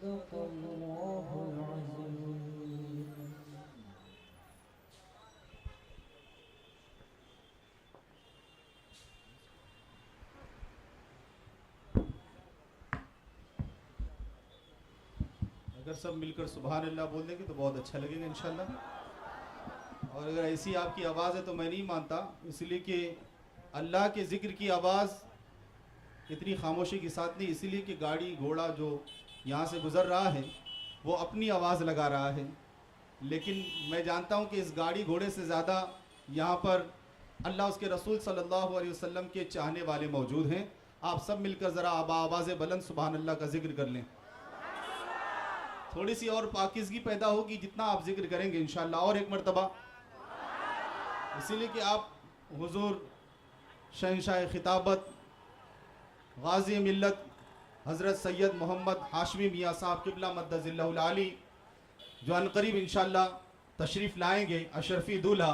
अगर सब मिलकर सुभान अल्लाह बोल देंगे तो बहुत अच्छा लगेगा इंशाल्लाह। और अगर ऐसी आपकी आवाज़ है तो मैं नहीं मानता, इसलिए कि अल्लाह के ज़िक्र की आवाज़ इतनी खामोशी के साथ नहीं, इसीलिए कि गाड़ी घोड़ा जो यहाँ से गुज़र रहा है वो अपनी आवाज़ लगा रहा है। लेकिन मैं जानता हूँ कि इस गाड़ी घोड़े से ज़्यादा यहाँ पर अल्लाह उसके रसूल सल्लल्लाहु अलैहि वसल्लम के चाहने वाले मौजूद हैं। आप सब मिलकर ज़रा आवाज़ बुलंद सुभान अल्लाह का जिक्र कर लें। थोड़ी सी और पाकिज़गी पैदा होगी जितना आप जिक्र करेंगे इंशाअल्लाह। और एक मरतबा, इसीलिए कि आप हुजूर शहंशाह खिताबत गाज़ी मिल्लत हज़रत सैयद मोहम्मद हाशमी मियाँ साहब क़िबला मद्दज़िल्लहुल आली जो अनक़रीब इंशाअल्लाह तशरीफ़ लाएंगे अशरफ़ी दूल्हा,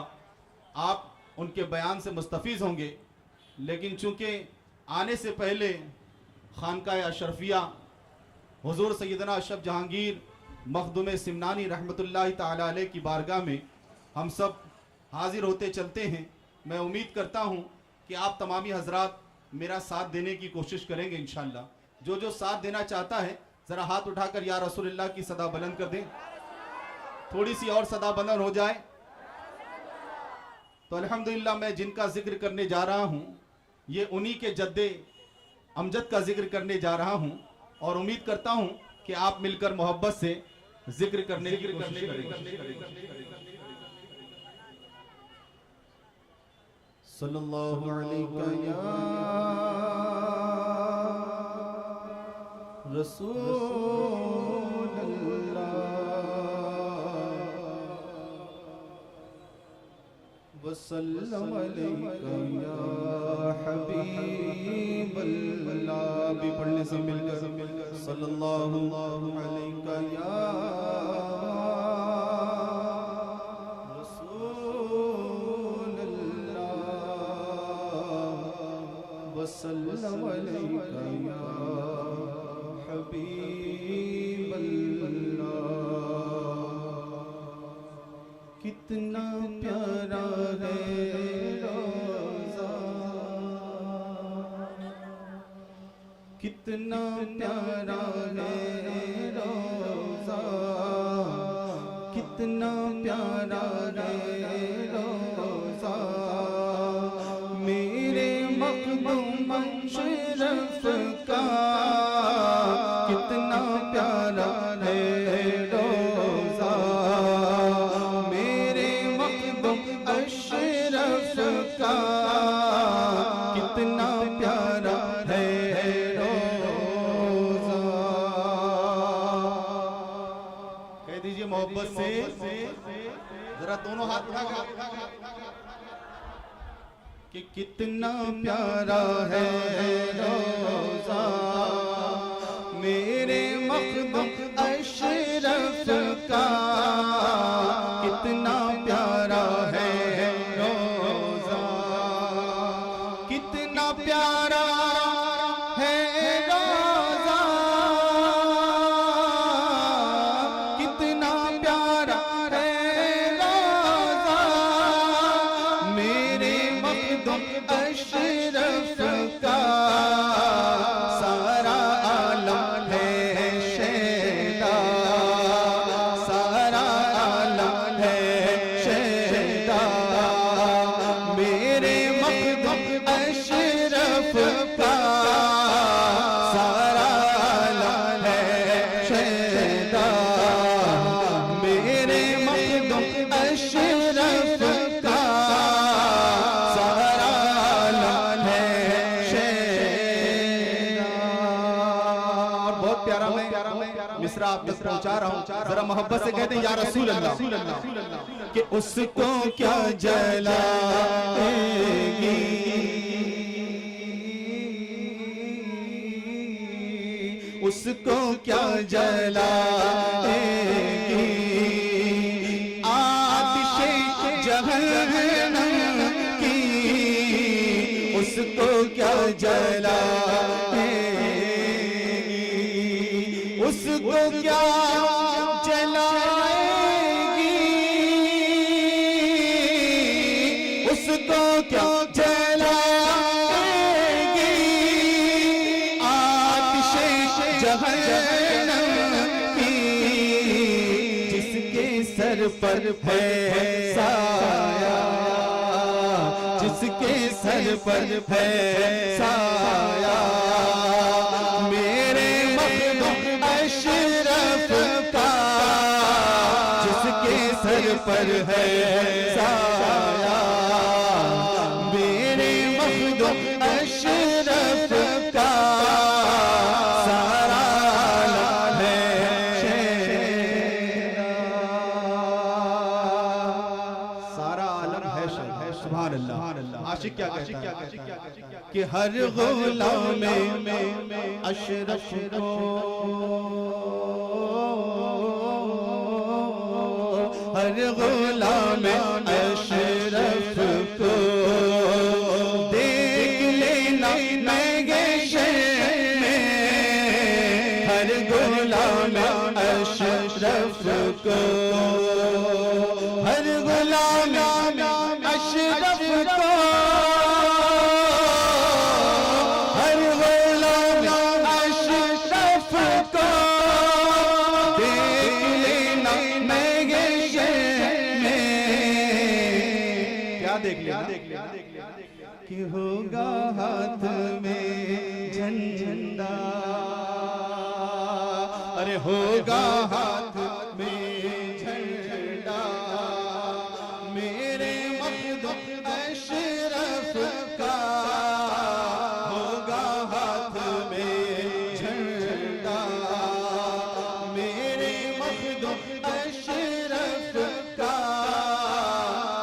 आप उनके बयान से मुस्तफ़ीज़ होंगे। लेकिन चूँकि आने से पहले खानकाह अशरफिया हुजूर सैयदना अशरफ जहांगीर मखदूम सिमनानी रहमतुल्लाहि ताला अलैह की बारगाह में हम सब हाजिर होते चलते हैं, मैं उम्मीद करता हूँ कि आप तमामी हजरात मेरा साथ देने की कोशिश करेंगे इंशाअल्लाह। जो जो साथ देना चाहता है ज़रा हाथ उठाकर या रसूलुल्लाह की सदा बुलंद कर दें। थोड़ी सी और सदा बुलंद हो जाए तो अल्हम्दुलिल्लाह। मैं जिनका जिक्र करने जा रहा हूँ ये उन्हीं के जद्दे अमजद का जिक्र करने जा रहा हूँ और उम्मीद करता हूँ कि आप मिलकर मोहब्बत से जिक्र करने की कोशिश करेंगे। सल्लल्लाहु अलैहि या रसूल अल्लाह वसल्लम अलैका या हबीब अल्लाह। भी पढ़ने से मिलकर सल्लल्लाहु अलैका या रसूल अल्लाह वसल्लम अलैका या हबीब अल्लाह। कितना प्यारा है रोज़ा, कितना प्यारा है रोज़ा, कितना प्यारा है रोज़ा मेरे मखदूम अशरफ का। कितना प्यारा है रोज़ा मेरे मखदूम अशरफ का। कितना प्यारा है रोज़ा। कह दीजिए मोहब्बत से जरा दोनों हाथ उठाकर कि कितना प्यारा है रोज़ा मेरे मखदूम अशरफ का। कितना प्यारा है रोज़ा, कितना प्यारा है रोज़ा, कितना प्यारा है रोज़ा मेरे मखदूम अशरफ का। सारा आलम है शैदा, सारा आलम है शैदा मेरे मखदूम अशरफ का। सारा आलम है शैदा मेरे मखदूम अशरफ का। सारा आलम है शैदा। और बहुत प्यारा मैं मिसरा आप तक पहुंचा रहा हूं, जरा मोहब्बत से कहते हैं या रसूल अल्लाह कि उसको क्या जलाएगी, उसको क्या जलाएगी आतिशे जहन्नम की। उसको क्या जलाएगी, उसको क्या जहन्नम की, जिसके सर पर है साया, जिसके सर पर है साया, मेरे मखदूम अशरफ का, जिसके सर पर है साया, मेरे मखदूम अशरफ का सारा आलम है शेरा, सारा आलम है शेरा। सुभान अल्लाह। आशिक क्या कहता है कि हर गुलाम में अशरफ को, हर गुलाम अशरफ को देख लेना महशर में, हर गुलाम अशरफ को, हर गुलाम अशरफ को, हर गुलाम अशरफ को देख लेना महशर में। क्या देख लिया कि होगा हाथ में झंडा, अरे होगा हाथ में झंडा, मेरे मखदूम अशरफ का होगा हाथ में झंडा, मेरे मखदूम अशरफ का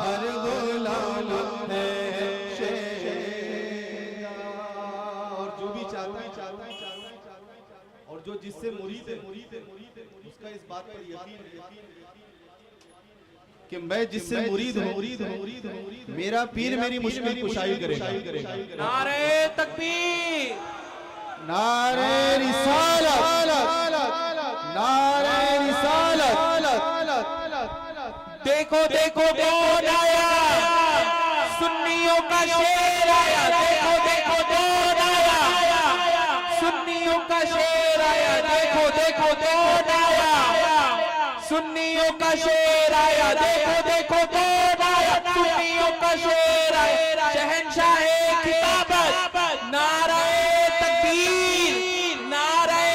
हर गुलाम है शेरा। और जो भी चाहता है और जो जिससे मुरीद है उसका इस बात पर यकीन कि मैं जिससे मुरीद हूँ मेरा पीर मेरी मुश्किल कुशाई करेगा। नारे तकबीर, नारे रिसालत, नारे रिसालत। देखो देखो कौन आया, सुन्नियों का शेर आया, देखो देखो कौन आया, सुन्नियों का शेर आया, देखो देखो कौन आया, सुन्नियों का शेर आया, देखो देखो कौन आया, सुन्नियों का शेर आया, शहंशाह खिताबत, नारे तकबीर, नारे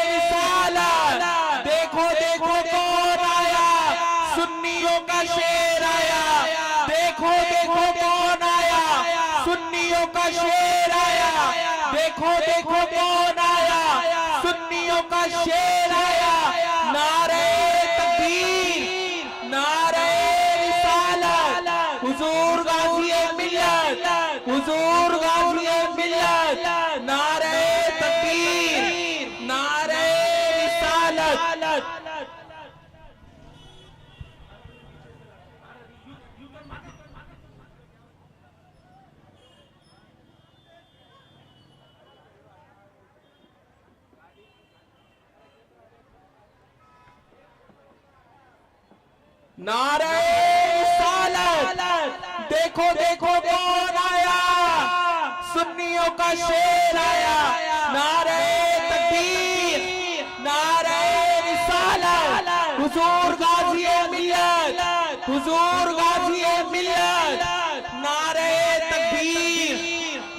रिसालत, देखो देखो कौन आया, सुन्नियों का शेर आया, देखो देखो कौन आया, सुन्नियों का शेर आया, देखो देखो कौन आया, सुन्नियों का शेर आया, नारे तकबीर, नारे रिसालत, हुजूर गाज़ी मिल्लत, हुजूर गाज़ी मिल्लत, नारे तकबीर, नारे रिसालत। नारे रिसालत, देखो देखो कौन आया, सुन्नियों का शेर आया, नारे तकबीर, नारे रिसालत, हुजूर गाज़ी मिल्लत, हुजूर गाज़ी मिल्लत, नारे तकबीर,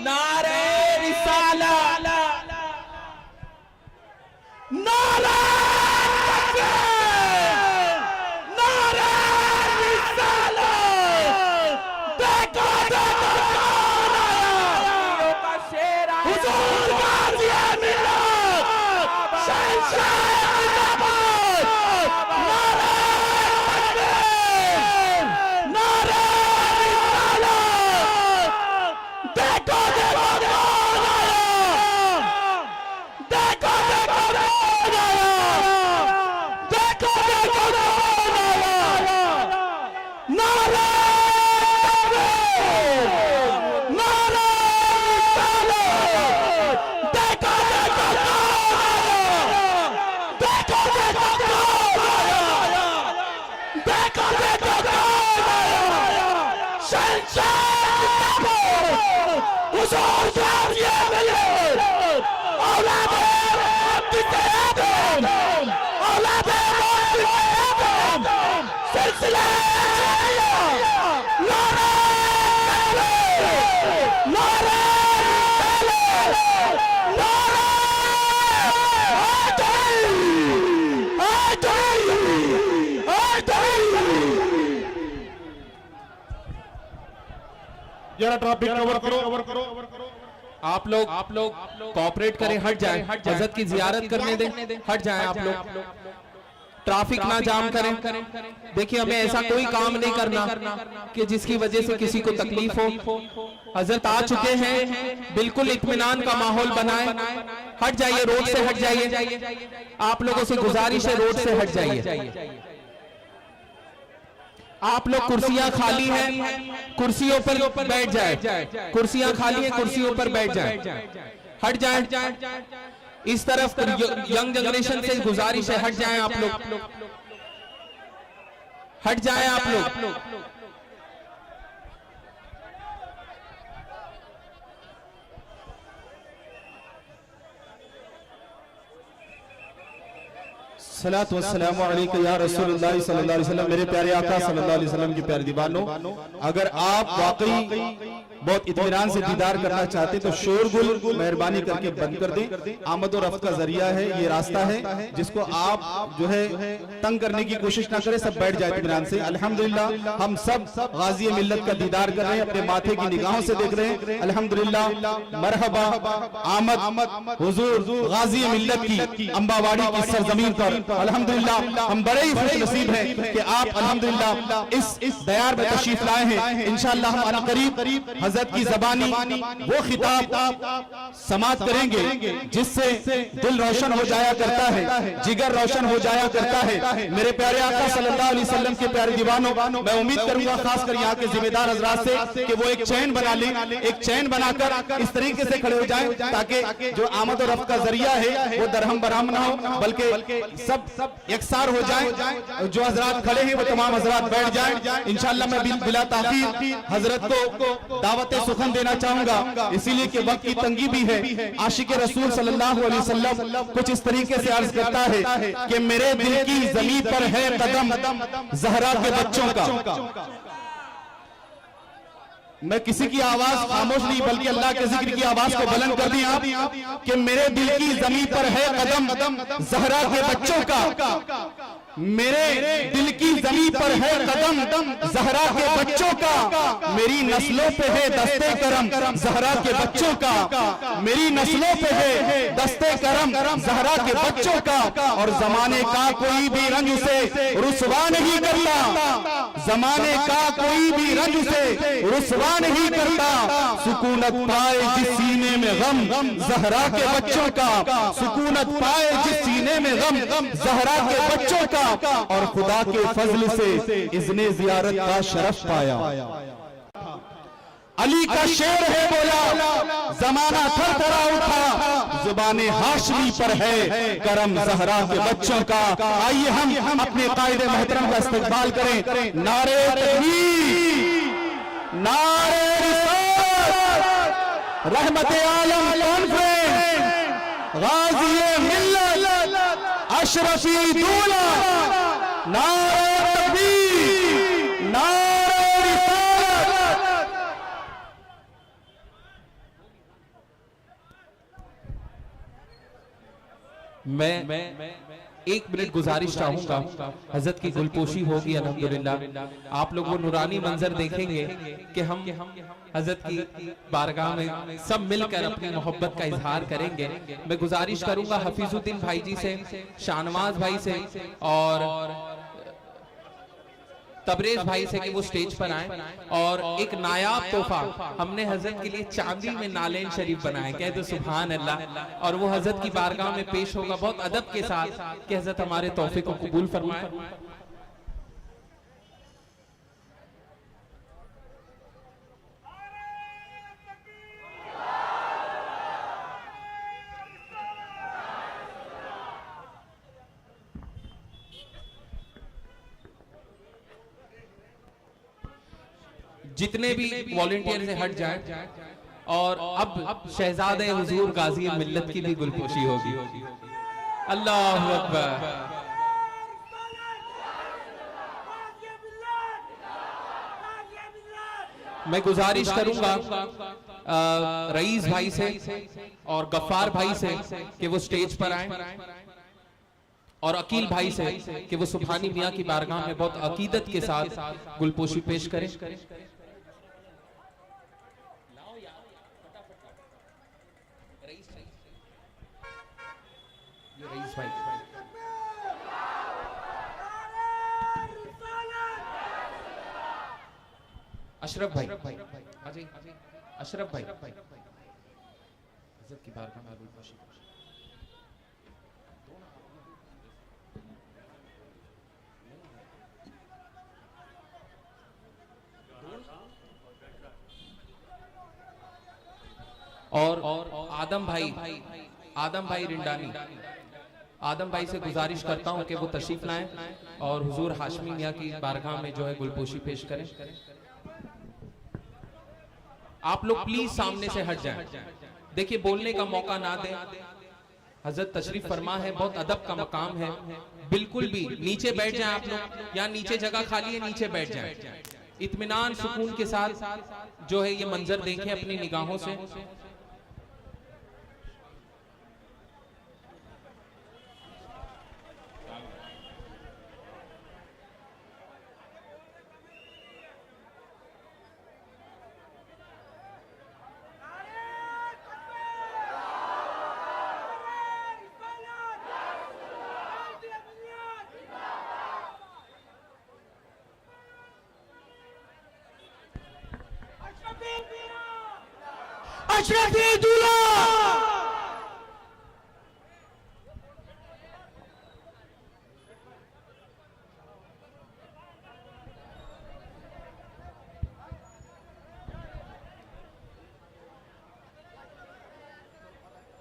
नारे रिसालत, नारे जरा ट्रैफिक कवर करो। आप लोग कोऑपरेट करें, हट जाएं, हजरत की जियारत करने दें, हट जाएं आप लोग, ट्रैफिक ना जाम करें। देखिए हमें ऐसा कोई काम नहीं करना कि जिसकी वजह से किसी को तकलीफ हो। हजरत आ चुके हैं, बिल्कुल इत्मीनान का माहौल बनाएं। हट जाइए, रोड से हट जाइए, आप लोगों से गुजारिश है रोड से हट जाइए। आप लोग कुर्सियां खाली हैं, कुर्सियों पर बैठ जाए, कुर्सियां खाली हैं, कुर्सियों पर बैठ जाए, हट जाए। इस तरफ यंग जनरेशन से गुजारिश है, हट जाएं आप लोग, हट जाएं आप लोग। सलात वस्सलामु अलैका या रसूलुल्लाह सल्लल्लाहु अलैहि वसल्लम। मेरे प्यारे आका सल्लल्लाहु अलैहि वसल्लम के प्यारे दीवानों, अगर आप वाकई बहुत इत्मीनान से दीदार करना चाहते तो शोरगुल मेहरबानी करके बंद कर दें। आमद और रफ्त का जरिया है, ये रास्ता है जिसको आप जो है तंग करने की कोशिश ना करें, सब बैठ जाए इत्मीनान से। अल्हम्दुलिल्लाह हम सब गाजी मिल्लत का दीदार कर रहे हैं, अपने माथे की निगाहों से देख रहे हैं। अल्हम्दुलिल्लाह, मरहबा, आमद हुजूर गाजी मिल्लत की अम्बावाड़ी की सरजमीन पर। अल्हम्दुलिल्लाह हम बड़े ही खुश नसीब हैं कि आप अल्हम्दुलिल्लाह इस दयार में तशरीफ लाए हैं। इंशाअल्लाह हम अनकरीब हजरत की ज़बानी वो खिताब समात करेंगे जिससे दिल रोशन हो जाया करता है, जिगर रोशन हो जाया करता है। मेरे प्यारे आका सल्लल्लाहु अलैहि वसल्लम के प्यारे दीवानों, मैं उम्मीद करूंगा खासकर यहाँ के जिम्मेदार हजरात से कि वो एक चैन बना लें, एक चैन बनाकर इस तरीके से खड़े हो जाएं ताकि जो आमद और रफ्त का जरिया है वो दरहम बरहम ना हो, बल्कि सब एकसार हो जाए। जो हजरात खड़े हैं वो तमाम हजरात बैठ जाएं। इंशाअल्लाह मैं बिला ताखीर हजरत को दावत सुखन देना चाहूंगा, इसीलिए कि वक्त की तंगी भी है। आशिक रसूल सल्लल्लाहु अलैहि वसल्लम कुछ इस तरीके से अर्ज करता है कि मेरे दिल की जमीन पर है कदम ज़हरा के बच्चों का। मैं किसी की आवाज खामोश नहीं बल्कि अल्लाह के जिक्र की आवाज को बुलंद कर दी आप कि मेरे दिल की जमीन पर है कदम ज़हरा के बच्चों का। मेरे दिल की जमीन पर है कदम ज़हरा के बच्चों का। मेरी नस्लों पे है दस्ते करम ज़हरा के बच्चों का। मेरी नस्लों पे है दस्ते करम ज़हरा के बच्चों का। और जमाने का कोई भी रंज उसे रुसवा नहीं करता, जमाने का कोई भी रंज उसे रुसवा नहीं करता। सुकूनत पाए जिस सीने में गम ज़हरा के बच्चों का, सुकूनत पाए जिस सीने में गम ज़हरा के बच्चों का। और खुदा के फजल से इज़्ने ज़ियारत का शरफ पाया। अली का शेर है बोला, जमाना थर थरा उठा, जुबाने हाशमी पर है करम ज़हरा के बच्चों का। आइए हम अपने कायदे मोहतरम का इस्तकबाल करें। नारे तकबीर, नारे रिसालत, रहमते आलम कॉन्फ्रेंस, गाज़ी मिल्लत, अशरफी दूल्हा, नारे तकबीर, नारे रिसालत। मैं एक मिनट गुजारिश चाहूंगा, हजरत की गुलपोशी होगी अल्हम्दुलिल्लाह। आप लोग वो नूरानी मंजर देखेंगे कि हम हजरत की बारगाह में सब मिलकर अपनी मोहब्बत का इजहार करेंगे। मैं गुजारिश करूंगा हफीजुद्दीन भाई जी से, शाहनवाज भाई से और तबरेज भाई से कि वो स्टेज पर आए और एक नायाब तोहफा हमने हजरत के लिए चांदी में नालेन शरीफ बनाए, कहते सुभान अल्लाह। और वो हजरत की बारगाह में पेश होगा बहुत अदब के साथ कि हजरत हमारे तोहफे को कबूल फरमाए। जितने भी वॉलंटियर से हट जाएं और अब शहजादे हुजूर गाजी मिल्लत की भी गुलपोशी होगी। अल्लाहु अकबर। मैं गुजारिश करूंगा रईस भाई से और गफ्फार भाई से कि वो स्टेज पर आए, और अकील भाई से कि वो सुभानी मियां की बारगाह में बहुत अकीदत के साथ गुलपोशी पेश करें। रईस भाई, अशरफ भाई, अशरफ भाई, हज़रत की बारगाह में गुलपोशी। और आदम भाई रिंडानी, आदम भाई से गुजारिश करता हूं कि वो तशरीफ लाएं और हुजूर हाशमी मियां की बारगाह में जो है गुलपोशी पेश करें। आप लोग प्लीज सामने से हट जाएं, देखिए बोलने का मौका ना दें। हजरत तशरीफ फरमा है, बहुत अदब का मकाम है, बिल्कुल भी नीचे बैठ जाएं आप लोग, यहाँ नीचे जगह खाली है, नीचे बैठ जाएं। इत्मीनान सुकून के साथ जो है ये मंजर देखें अपनी निगाहों से। अशरफी दूल्हा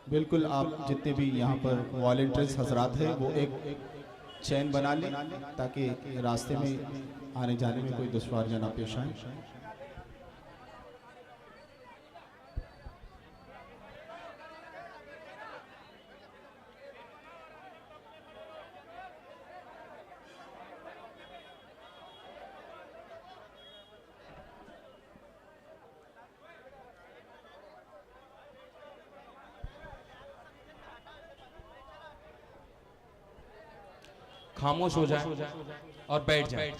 बिल्कुल, आप जितने भी यहाँ पर वॉलंटियर्स हजरात हैं वो एक चैन बना लें ताकि रास्ते में आने जाने में कोई दुश्वारियाँ ना पेश आए। खामोश हो जाए और बैठ जाए।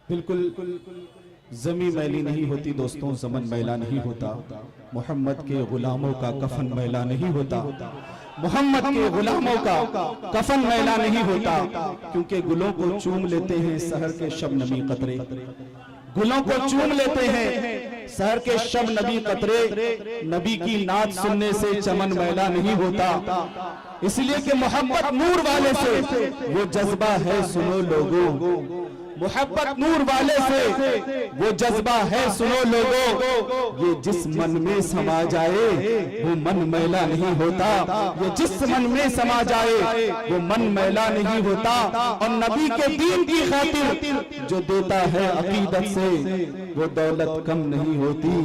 बिल्कुल जमी मैली नहीं होती दोस्तों, ज़मन मैला नहीं होता। मोहम्मद के गुलामों का कफन मैला नहीं होता, मोहम्मद के गुलामों का कफन मैला नहीं होता, क्योंकि गुलों को चूम लेते हैं सहर के शबनमी कतरे, गुलों को चूम लेते हैं सहर के शबनमी कतरे। नबी की नात सुनने से चमन मैला नहीं होता, इसलिए कि मोहब्बत नूर वाले से वो जज्बा है सुनो लोगों, मोहब्बत नूर वाले से वो जज्बा है सुनो लोगों। ये जिस मन में समा जाए वो मन मैला नहीं होता, ये जिस मन में समा जाए वो मन मैला नहीं होता। और नबी के दीन की खातिर जो देता है अकीदत से वो दौलत कम नहीं होती,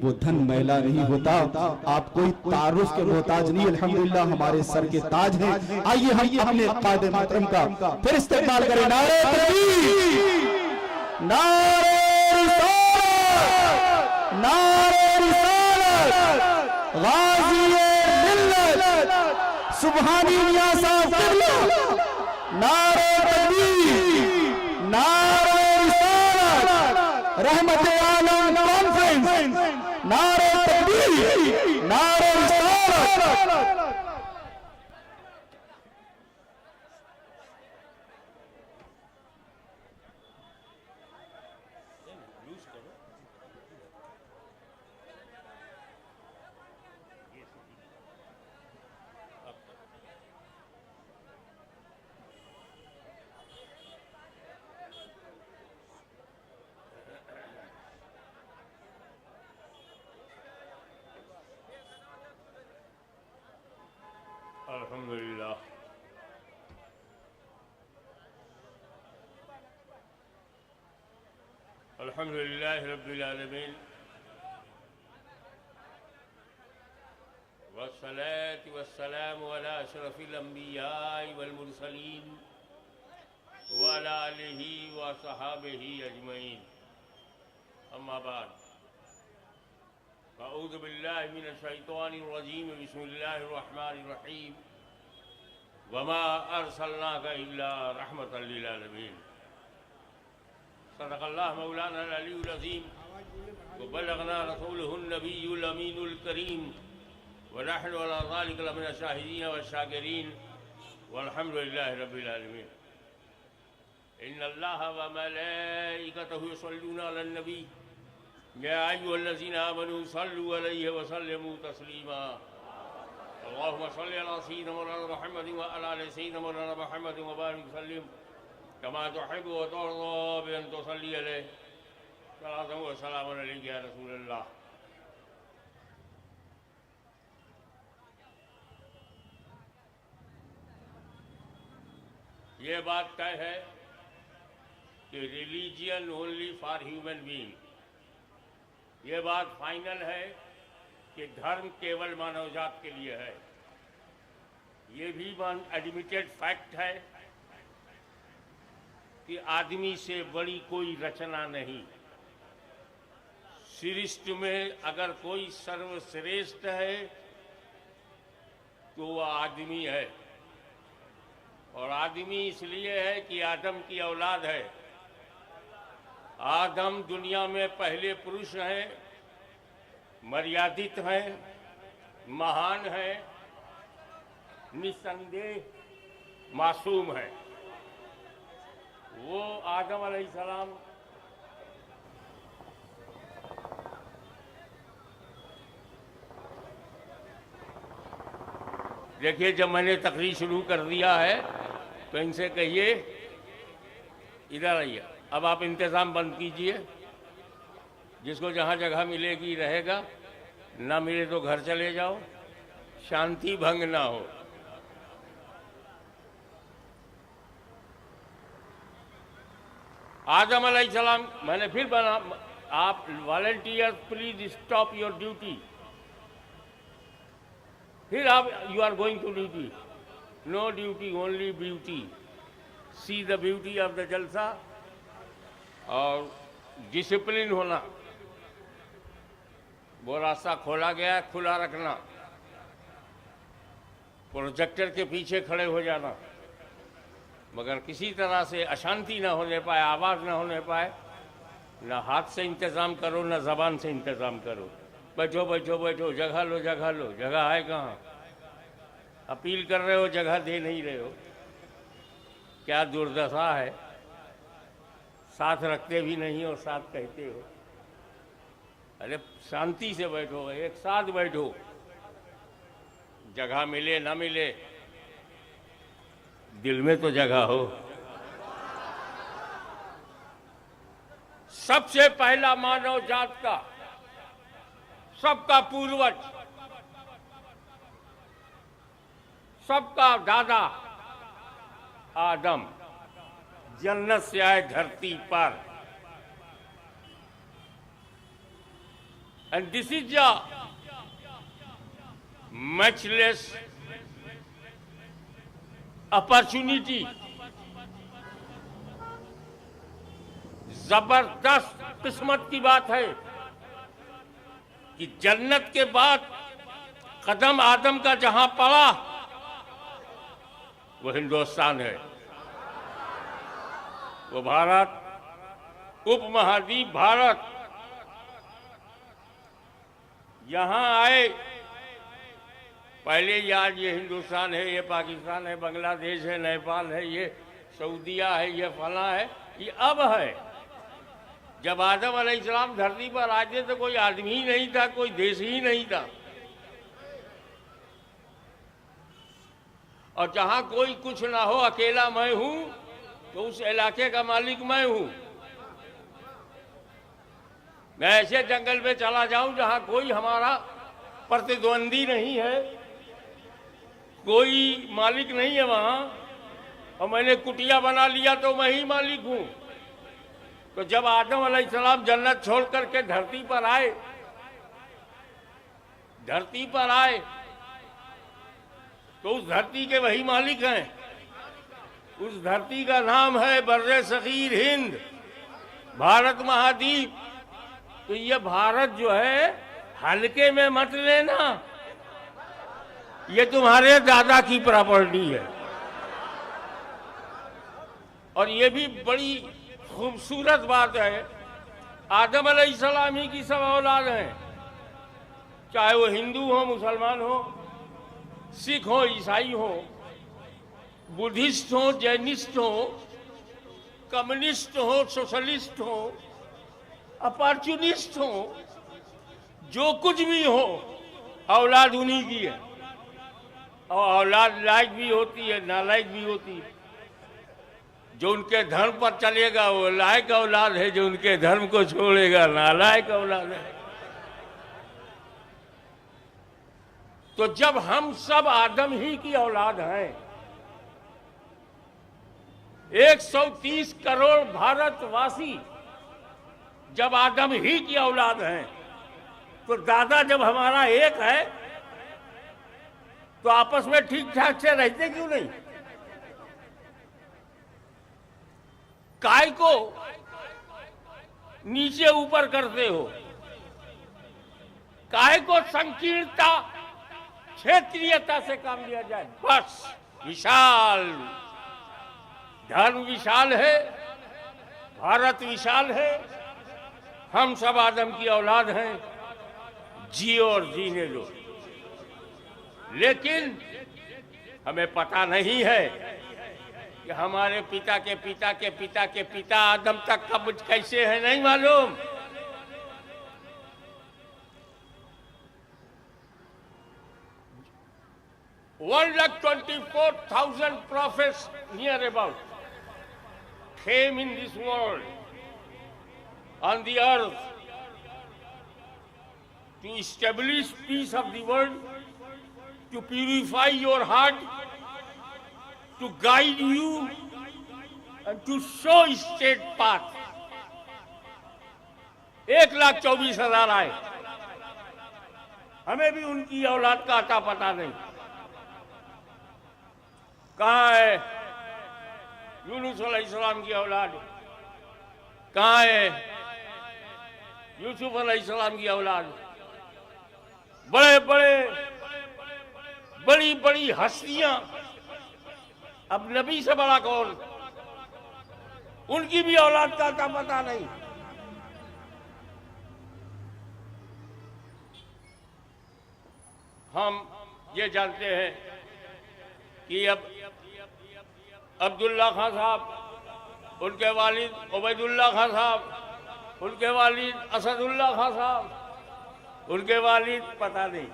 वो धन मैला नहीं होता। आप कोई तारुफ के मोहताज नहीं, अल्हम्दुलिल्लाह हमारे सर के ताज हैं। आइए हम अपने कायदे मोहतरम का फिर इस्तेमाल करें। नारे तकबीर, नारे रिसालत, नारे रिसालत, गाज़ी-ए मिल्लत सुभानी मियां साहब क़िबला, नारे तकबीर, नारे रिसालत, रहमत-ए आलम कॉन्फ्रेंस, नारे तकबीर, नारे रिसालत। अल्हम्दुलिल्लाहि रब्बिल आलमीन वस्सलातु वस्सलामु अला अशरफिल अंबियाइ वल मुरसलीन व अला आलिहि व सहाबिहि अजमईन। अम्मा बाद, अऊज़ु बिल्लाहि मिनश शैतानिर रजीम, बिस्मिल्लाहिर रहमानिर रहीम। वमा अरसलनाका इल्ला रहमतल लिल आलमीन। सदक़ल्लाह मौलाना अल-अलीयुल अज़ीम व बल्लगना रसूलुहुन नबियुल अमीनुल करीम व नहनु अला ज़ालिका लमिन शाहिदीन व शाकिरीन वल्हम्दुलिल्लाहि रब्बिल आलमीन। इन्नल्लाहा व मलाइकतहु युसल्लूना अलन नबी या अय्युहल्लज़ीना आमनू सल्लू अलैहि व सल्लिमू तस्लीमा। अल्लाहुम्मा सल्लि अला सय्यिदिना मौलाना मुहम्मदिन व अला आलि सय्यिदिना मौलाना मुहम्मदिन व बारिक वसल्लिम कमा तुहिब्बु व तर्ज़ा बि अन तुसल्ली अलैहि सलातन व सलामन अलैका या रसूलल्लाह। ये बात तय है कि religion only for human being, ये बात फाइनल है कि धर्म केवल मानव जात के लिए है। ये भी एडमिटेड फैक्ट है कि आदमी से बड़ी कोई रचना नहीं। सृष्टि में अगर कोई सर्वश्रेष्ठ है तो वह आदमी है, और आदमी इसलिए है कि आदम की औलाद है। आदम दुनिया में पहले पुरुष हैं, मर्यादित हैं, महान हैं, निस्संदेह मासूम हैं। वो आदम अलैहिस्सलाम देखिए, जब मैंने तकरीर शुरू कर दिया है तो इनसे कहिए इधर आइए। अब आप इंतज़ाम बंद कीजिए, जिसको जहाँ जगह मिलेगी रहेगा, ना मिले तो घर चले जाओ, शांति भंग ना हो। आदम अलैहिस्सलाम, मैंने फिर बना, आप volunteers please stop your duty. फिर आप you are going to duty, no duty only beauty. See the beauty of the जलसा। और डिसिप्लिन होना, वो रास्ता खोला गया, खुला रखना। प्रोजेक्टर के पीछे खड़े हो जाना, मगर किसी तरह से अशांति ना होने पाए, आवाज़ ना होने पाए। ना हाथ से इंतज़ाम करो, ना ज़बान से इंतज़ाम करो। बैठो बैठो बैठो, जगह लो जगह लो, जगह है कहाँ? अपील कर रहे हो, जगह दे नहीं रहे हो। क्या दुर्दशा है, साथ रखते भी नहीं और साथ कहते हो। अरे शांति से बैठो, एक साथ बैठो, जगह मिले ना मिले, दिल में तो जगह हो। सबसे पहला मानव जात का, सबका पूर्वज, सबका दादा आदम जन्नत से आए धरती पर। And this is a matchless opportunity, जबरदस्त किस्मत की बात है कि जन्नत के बाद कदम आदम का जहां पड़ा वो हिंदुस्तान है, वो भारत, उपमहाद्वीप भारत। यहां आए पहले, यार ये हिंदुस्तान है, ये पाकिस्तान है, बांग्लादेश है, नेपाल है, ये सऊदिया है, ये फला है, ये अब है। जब आदम अलैहिस्सलाम धरती पर आए थे तो कोई आदमी ही नहीं था, कोई देश ही नहीं था। और जहां कोई कुछ ना हो, अकेला मैं हूं, तो उस इलाके का मालिक मैं हूं। मैं ऐसे जंगल में चला जाऊं जहां कोई हमारा प्रतिद्वंदी नहीं है, कोई मालिक नहीं है वहां, और मैंने कुटिया बना लिया तो मैं ही मालिक हूं। तो जब आदम अलैहिस्सलाम जन्नत छोड़ करके धरती पर आए तो उस धरती के वही मालिक हैं। उस धरती का नाम है बर्रे सगीर हिंद, भारत महाद्वीप। तो ये भारत जो है हल्के में मत लेना, ये तुम्हारे दादा की प्रॉपर्टी है। और ये भी बड़ी खूबसूरत बात है, आदम अलैहिस्सलाम ही की सब औलाद हैं, चाहे वो हिंदू हो, मुसलमान हो, सिख हो, ईसाई हो, बुद्धिस्ट हो, जैनिस्ट हो, कम्युनिस्ट हो, सोशलिस्ट हो, अपॉर्चुनिस्ट हो, जो कुछ भी हो, औलाद उन्हीं की है। और औलाद लायक भी होती है, नालायक भी होती है। जो उनके धर्म पर चलेगा वो लायक औलाद है, जो उनके धर्म को छोड़ेगा नालायक औलाद है। तो जब हम सब आदम ही की औलाद हैं, 130 करोड़ भारतवासी जब आदम ही की औलाद हैं, तो दादा जब हमारा एक है तो आपस में ठीक ठाक से रहते क्यों नहीं? काय को नीचे ऊपर करते हो? काय को संकीर्णता, क्षेत्रीयता से काम लिया जाए? बस विशाल धर्म विशाल है, भारत विशाल है, हम सब आदम की औलाद हैं, जियो और जीने दो। लेकिन हमें पता नहीं है कि हमारे पिता के पिता के पिता के पिता आदम तक कब कैसे है, नहीं मालूम। One lakh 24,000 prophets near about came in this world, on the earth, to establish peace of the world, to purify your heart, to guide you, and to show straight path. 1,24,000 आए। हमें भी उनकी औलाद का अता पता नहीं। कहाँ है यूनुस अलैहिस्सलाम की औलाद? कहाँ है यूसुफ अलैहिस्सलाम की औलाद? बड़ी बड़ी हस्तियां, अब नबी से बड़ा कौन? उनकी भी औलाद का अता पता नहीं। हम ये जानते हैं कि अब अब्दुल्ला खान साहब, उनके वालिद उबैदुल्ला खान साहब, उनके वालिद असदुल्ला खान साहब, उनके वालिद पता नहीं।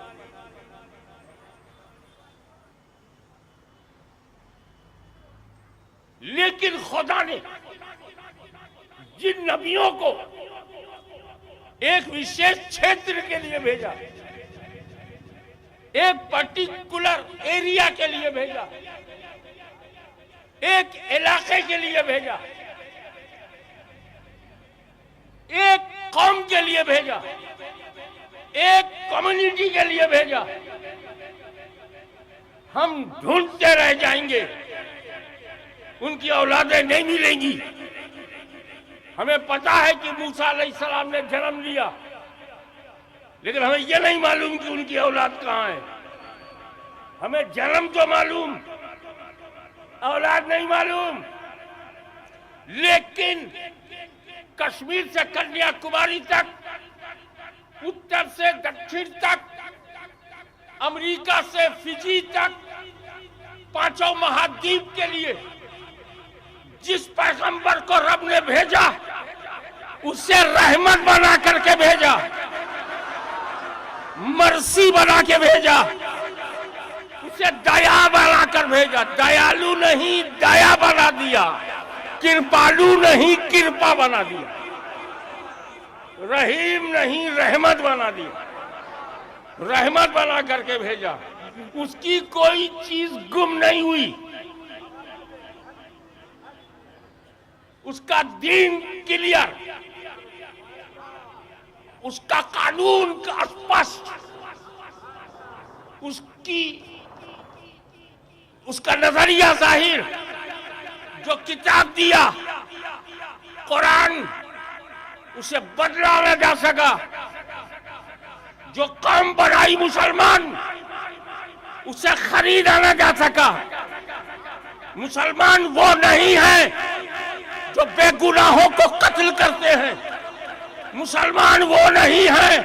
लेकिन खुदा ने जिन नबियों को एक विशेष क्षेत्र के लिए भेजा, एक पर्टिकुलर एरिया के लिए भेजा, एक इलाके के लिए भेजा, एक कौम के लिए भेजा, एक कम्युनिटी के लिए भेजा। हम ढूंढते रह जाएंगे, उनकी औलादें नहीं मिलेंगी। हमें पता है कि मूसा अलैहिस्सलाम ने जन्म लिया, लेकिन हमें यह नहीं मालूम कि उनकी औलाद कहाँ है। हमें जन्म तो मालूम, औलाद नहीं मालूम। लेकिन कश्मीर से कन्याकुमारी तक, उत्तर से दक्षिण तक, अमेरिका से फिजी तक, पांचों महाद्वीप के लिए जिस पैगंबर को रब ने भेजा, उसे रहमत बना करके भेजा, मर्सी बना के भेजा, उसे दया बना कर भेजा। दयालु नहीं, दया बना दिया। कृपालु नहीं, कृपा बना दिया। रहीम नहीं, रहमत बना दिया। रहमत बना करके भेजा। उसकी कोई चीज गुम नहीं हुई, उसका दीन क्लियर, उसका कानून का स्पष्ट, उसका नजरिया जाहिर, जो किताब दिया कुरान, उसे बदला न जा सका। जो कौम बनाई मुसलमान, उसे खरीदा न जा सका। मुसलमान वो नहीं है जो बेगुनाहों को कत्ल करते हैं। मुसलमान वो नहीं है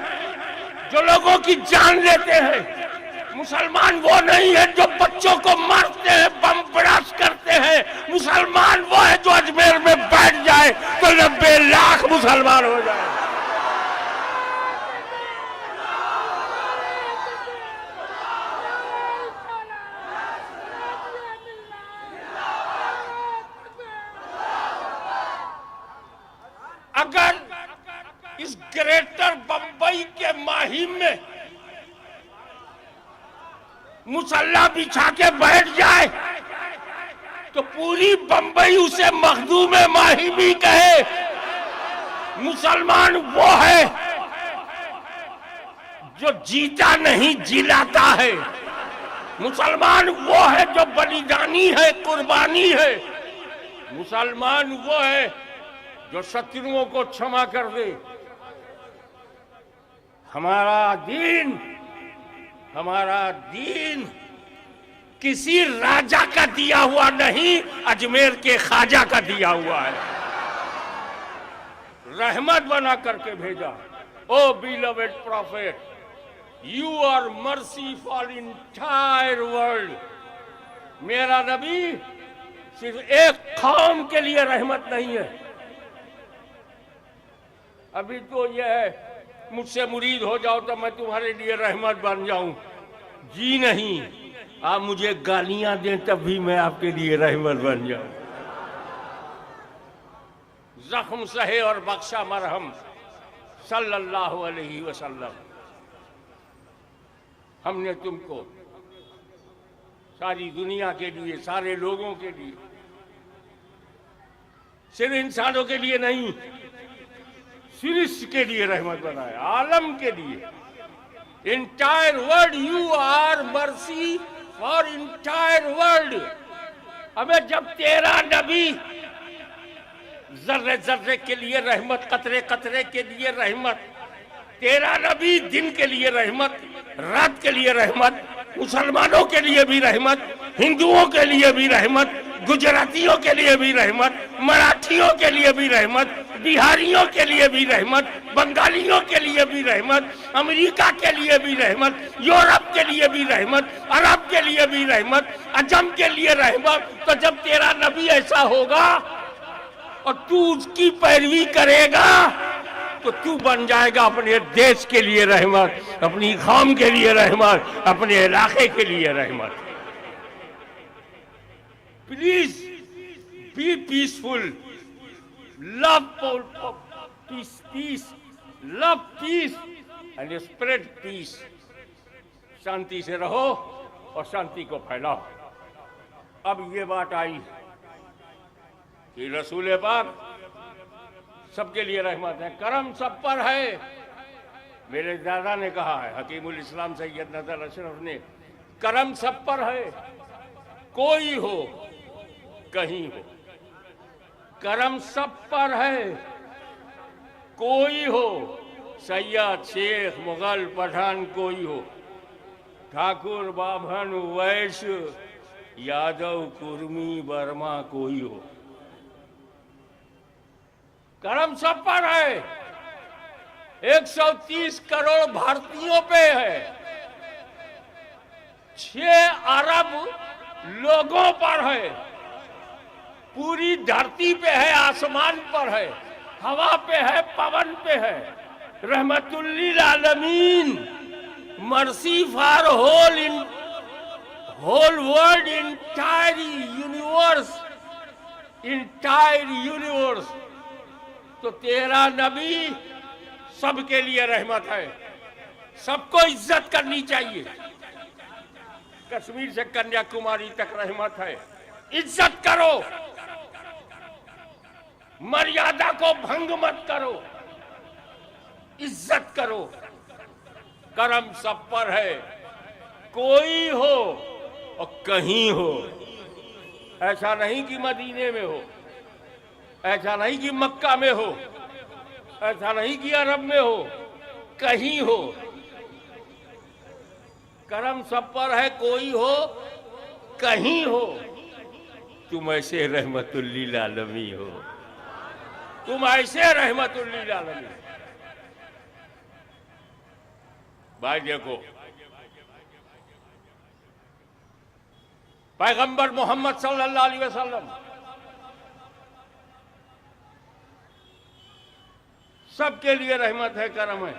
जो लोगों की जान लेते हैं। मुसलमान वो नहीं है जो बच्चों को मारते हैं, बम ब्लास्ट करते हैं। मुसलमान वो है जो अजमेर में बैठ जाए तो 90 लाख मुसलमान हो जाए। अगर इस ग्रेटर बंबई के माहिम में मुसल्ला बिछा के बैठ जाए तो पूरी बंबई उसे मखदूम माहिमी कहे। मुसलमान वो है जो जीता नहीं जिलाता है। मुसलमान वो है जो बलिदानी है, कुर्बानी है। मुसलमान वो है जो शत्रुओं को क्षमा कर दे। हमारा दीन किसी राजा का दिया हुआ नहीं, अजमेर के ख्वाजा का दिया हुआ है। रहमत बना करके भेजा। O beloved prophet, you are mercy for entire world. मेरा नबी सिर्फ एक कौम के लिए रहमत नहीं है। अभी तो यह है मुझसे मुरीद हो जाओ तो मैं तुम्हारे लिए रहमत बन जाऊं। जी नहीं, आप मुझे गालियां दें तब भी मैं आपके लिए रहमत बन जाऊं। जख्म सहे और बख्शा मरहम सल्लल्लाहु अलैहि वसल्लम। हमने तुमको सारी दुनिया के लिए, सारे लोगों के लिए, सिर्फ इंसानों के लिए नहीं, सृष्टि के लिए रहमत बनाया, आलम के लिए। Entire world, you are mercy for entire world. हमें जब तेरा नबी जर्रे जर्रे के लिए रहमत, कतरे कतरे के लिए रहमत, तेरा नबी दिन के लिए रहमत, रात के लिए रहमत, मुसलमानों के लिए भी रहमत, हिंदुओं के लिए भी रहमत, गुजरातियों के लिए भी रहमत, मराठियों के लिए भी रहमत, बिहारियों के लिए भी रहमत, बंगालियों के लिए भी रहमत, अमेरिका के लिए भी रहमत, यूरोप के लिए भी रहमत, अरब के लिए भी रहमत, अजम के लिए रहमत। तो जब तेरा नबी ऐसा होगा और तू उसकी पैरवी करेगा तो तू बन जाएगा अपने देश के लिए रहमत, अपनी कौम के लिए रहमत, अपने इलाके के लिए रहमत। Please be peaceful, love peace, love peace and spread peace। शांति से रहो और शांति को फैलाओ। अब ये बात आई कि रसूल पाक सबके लिए रहमत है, करम सब पर है। मेरे दादा ने कहा है, हकीमुल इस्लाम सैयद नजर अशरफ ने, करम सब पर है, कोई हो कहीं हो, करम सब पर है, कोई हो, सैयद, शेख, मुगल, पठान, कोई हो, ठाकुर, बाभन, वैश्य, यादव, कुर्मी, वर्मा, कोई हो, करम सब पर है। 130 करोड़ भारतीयों पे है, 6 अरब लोगों पर है, पूरी धरती पे है, आसमान पर है, हवा पे है, पवन पे है। रहमतुल्लिल आलमीन, mercy for whole world, entire universe. तो तेरा नबी सबके लिए रहमत है, सबको इज्जत करनी चाहिए। कश्मीर से कन्याकुमारी तक रहमत है, इज्जत करो। मर्यादा को भंग मत करो, इज्जत करो। करम सब पर है, कोई हो और कहीं हो। ऐसा नहीं कि मदीने में हो, ऐसा नहीं कि मक्का में हो, ऐसा नहीं कि अरब में हो, कहीं हो। करम सब पर है, कोई हो कहीं हो। तुम ऐसे रहमतुल्लिल आलमी हो, तुम ऐसे रहमतुल्लिल आलमी। भाई देखो, पैगंबर मोहम्मद सल्लल्लाहु अलैहि वसल्लम सबके लिए रहमत है, करम है।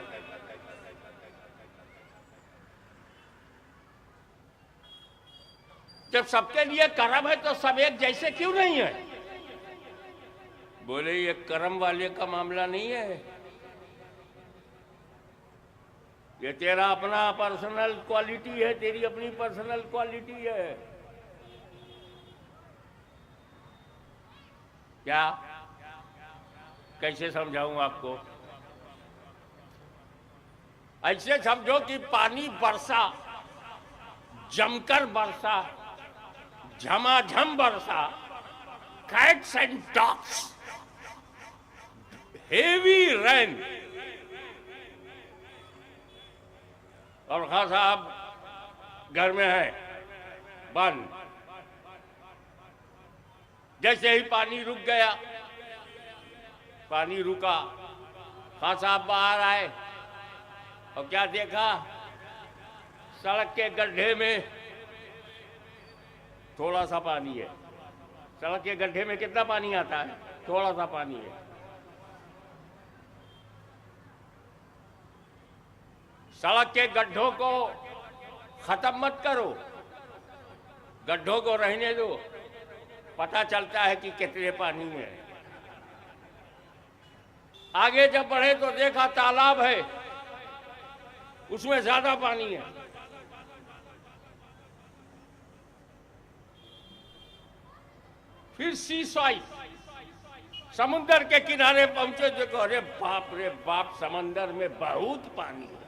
जब सबके लिए करम है तो सब एक जैसे क्यों नहीं है? बोले ये करम वाले का मामला नहीं है, ये तेरा अपना पर्सनल क्वालिटी है, तेरी अपनी पर्सनल क्वालिटी है। क्या कैसे समझाऊं आपको? ऐसे समझो कि पानी बरसा, जमकर बरसा, झमाझम बरसा, cats and dogs, heavy rain. और खान साहब घर में है बंद, जैसे ही पानी रुक गया, पानी रुका, खान साहब बाहर आए और क्या देखा? सड़क के गड्ढे में थोड़ा सा पानी है। सड़क के गड्ढे में कितना पानी आता है? थोड़ा सा पानी है। सड़क के गड्ढों को खत्म मत करो, गड्ढों को रहने दो, पता चलता है कि कितने पानी में है। आगे जब बढ़े तो देखा तालाब है, उसमें ज्यादा पानी है। फिर सी सॉइल, समुद्र के किनारे पहुंचे, देखो अरे बाप रे बाप, समंदर में बहुत पानी है।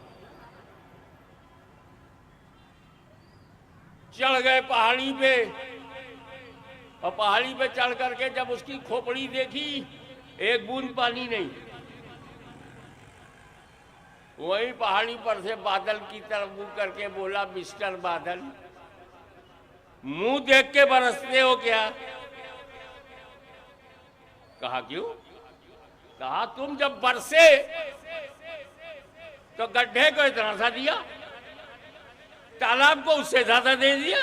चढ़ गए पहाड़ी पे, और पहाड़ी पे चढ़ करके जब उसकी खोपड़ी देखी, एक बूंद पानी नहीं। वही पहाड़ी पर से बादल की तरफ मुंह करके बोला, मिस्टर बादल, मुंह देख के बरसते हो क्या? कहा क्यों? कहा तुम जब बरसे तो गड्ढे को इतना सा दिया, तालाब को उससे ज्यादा दे दिया,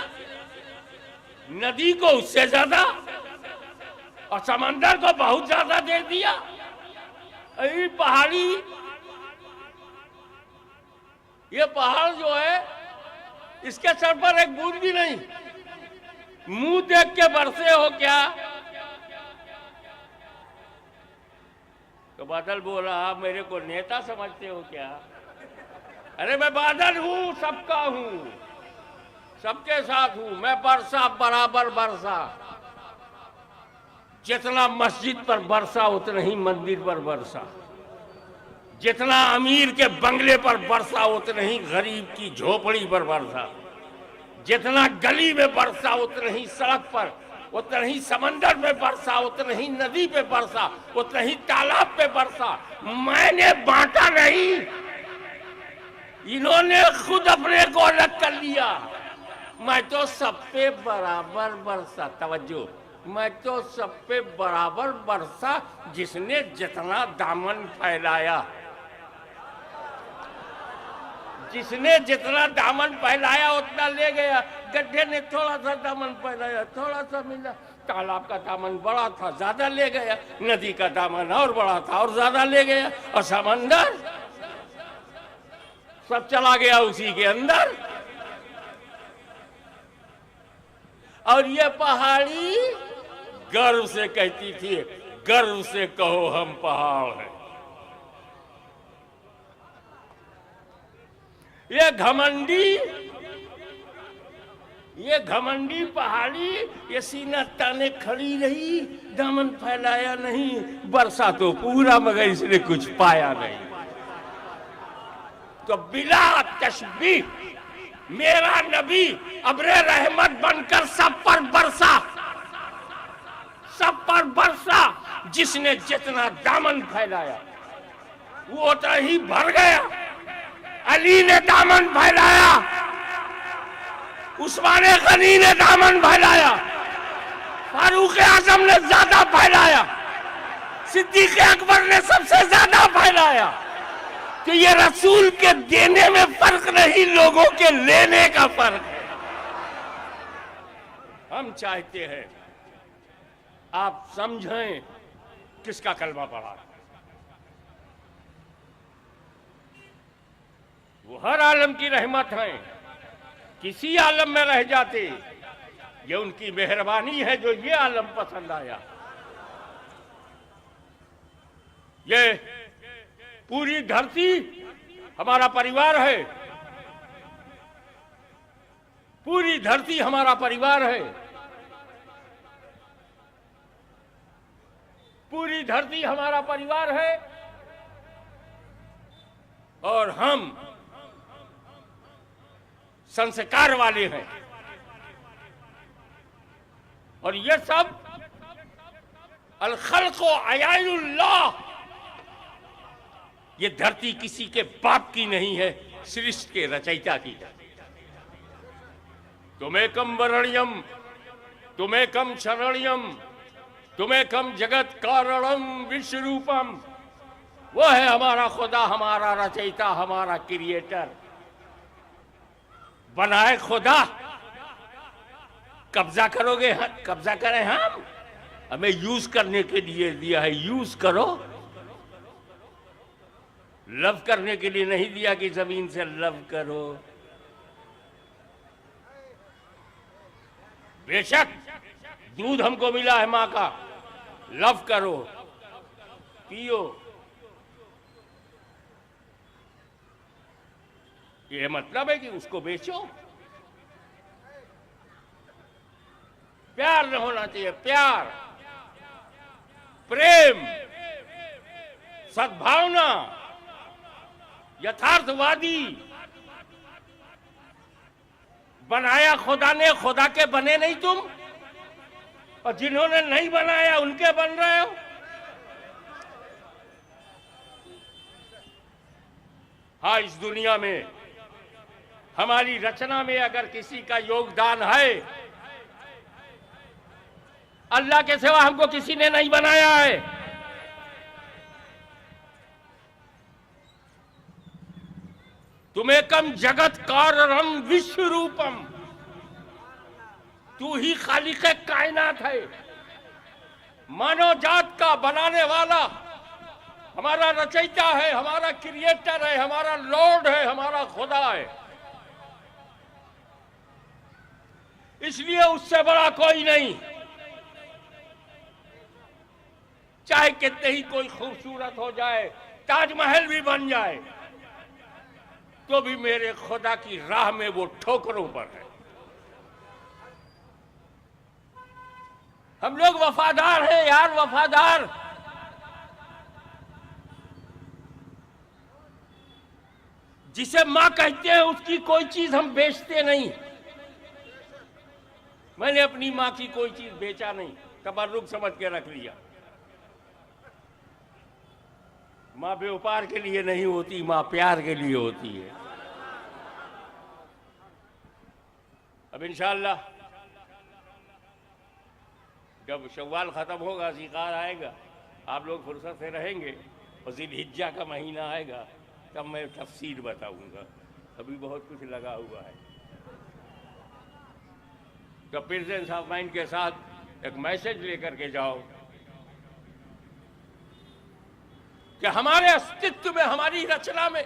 नदी को उससे ज्यादा, और समंदर को बहुत ज्यादा दे दिया। ये पहाड़ी, ये पहाड़ जो है, इसके सर पर एक बूंद भी नहीं। मुंह देख के बरसे हो क्या? तो बादल बोला, आप मेरे को नेता समझते हो क्या? अरे मैं बादल हूं, सबका हूं, सबके साथ हूं। मैं बरसा, बराबर बरसा। जितना मस्जिद पर बरसा उतना ही मंदिर पर बरसा, जितना अमीर के बंगले पर बरसा उतना ही गरीब की झोपड़ी पर बरसा, जितना गली में बरसा उतना ही सड़क पर, उतना ही समंदर में बरसा, उतना ही नदी पे बरसा, उतना ही तालाब पे बरसा। मैंने बांटा नहीं, इन्होंने खुद अपने को अलग कर लिया। मैं तो सब पे बराबर बरसा। तवज्जो, मैं तो सब पे बराबर बरसा, जिसने जितना दामन फैलाया, जिसने जितना दामन फैलाया उतना ले गया। गड्ढे ने थोड़ा सा दामन फैलाया, थोड़ा सा मिला। तालाब का दामन बड़ा था, ज्यादा ले गया। नदी का दामन और बड़ा था और ज्यादा ले गया। और समंदर सब चला गया उसी के अंदर। और ये पहाड़ी गर्व से कहती थी, गर्व से कहो हम पहाड़ हैं। ये घमंडी पहाड़ी ये सीना ताने खड़ी रही, दामन फैलाया नहीं, बरसा तो पूरा मगर इसने कुछ पाया नहीं। तो बिला तशबीह मेरा नबी अब्रे रहमत बनकर सब पर बरसा, सब पर बरसा। जिसने जितना दामन फैलाया वो उतना ही भर गया। अली ने दामन फैलाया, उस्मान गनी ने दामन फैलाया, फारूक आजम ने ज्यादा फैलाया, सिद्दीक अकबर ने सबसे ज्यादा फैलाया। कि ये रसूल के देने में फर्क नहीं, लोगों के लेने का फर्क है। हम चाहते हैं आप समझें किसका कलमा पढ़ा। वो हर आलम की रहमत है, किसी आलम में रह जाते, ये उनकी मेहरबानी है जो ये आलम पसंद आया। ये पूरी धरती हमारा परिवार है, पूरी धरती हमारा परिवार है, पूरी धरती हमारा परिवार है। और हम संस्कार वाले हैं। और ये सब अल खल्क़ु अयानुल्लाह, ये धरती किसी के बाप की नहीं है, सृष्टि के रचयिता की है। तुम्हें कम वरणियम, तुम्हें कम शरणियम, तुम्हें कम जगत कारणम विश्वरूपम। वो है हमारा खुदा, हमारा रचयिता, हमारा क्रिएटर। बनाए खुदा, कब्जा करोगे, कब्जा करें हम? हमें यूज करने के लिए दिया है, यूज करो। लव करने के लिए नहीं दिया कि जमीन से लव करो। बेशक दूध हमको मिला है मां का, लव करो, पियो। ये मतलब है कि उसको बेचो? प्यार न होना चाहिए, प्यार, प्रेम, सद्भावना, यथार्थवादी। बनाया खुदा ने, खुदा के बने नहीं तुम, और जिन्होंने नहीं बनाया उनके बन रहे हो। हाँ, इस दुनिया में हमारी रचना में अगर किसी का योगदान है, अल्लाह के सिवा हमको किसी ने नहीं बनाया है। तुम्हें कम जगत कारणम विश्व रूपम, तू ही खालिक कायनात है, मानव जात का बनाने वाला, हमारा रचयिता है, हमारा क्रिएटर है, हमारा लॉर्ड है, हमारा खुदा है। इसलिए उससे बड़ा कोई नहीं। चाहे कितने ही कोई खूबसूरत हो जाए, ताजमहल भी बन जाए, तो भी मेरे खुदा की राह में वो ठोकरों पर है। हम लोग वफादार हैं यार, वफादार। जिसे मां कहते हैं उसकी कोई चीज हम बेचते नहीं। मैंने अपनी मां की कोई चीज बेचा नहीं, तबर्रुक समझ के रख लिया। मां व्यापार के लिए नहीं होती, मां प्यार के लिए होती है। अब इंशाअल्लाह जब शव्वाल खत्म होगा, ज़िकार आएगा, आप लोग फुर्सत से रहेंगे और ज़िलहिज्जा का महीना आएगा, तब मैं तफसील बताऊंगा। अभी बहुत कुछ लगा हुआ है। तो प्रेजेंस ऑफ माइंड के साथ एक मैसेज लेकर के जाओ कि हमारे अस्तित्व में, हमारी रचना में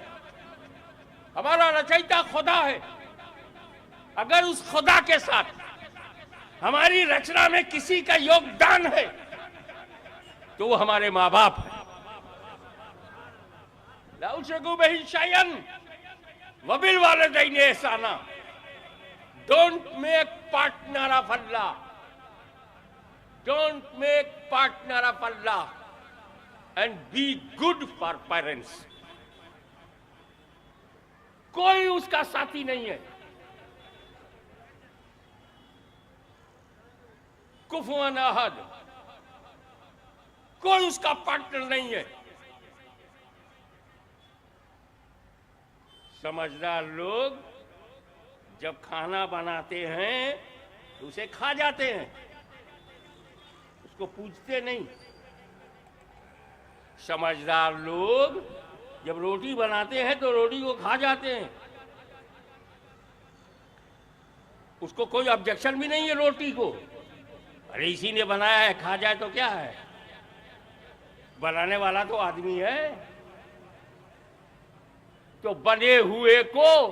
हमारा रचयिता खुदा है। अगर उस खुदा के साथ हमारी रचना में किसी का योगदान है तो वो हमारे माँ बाप है। ला तुशरिकू बिही शैअन व बिल वालिदैनि ihसाना। Don't make partner of Allah. Don't make partner of Allah and be good for parents. कोई उसका साथी नहीं है। कुफुवन अहद, कोई उसका पार्टनर नहीं है। समझदार लोग जब खाना बनाते हैं तो उसे खा जाते हैं, उसको पूछते नहीं। समझदार लोग जब रोटी बनाते हैं तो रोटी को खा जाते हैं, उसको कोई ऑब्जेक्शन भी नहीं है रोटी को। अरे इसी ने बनाया है, खा जाए तो क्या है, बनाने वाला तो आदमी है। तो बने हुए को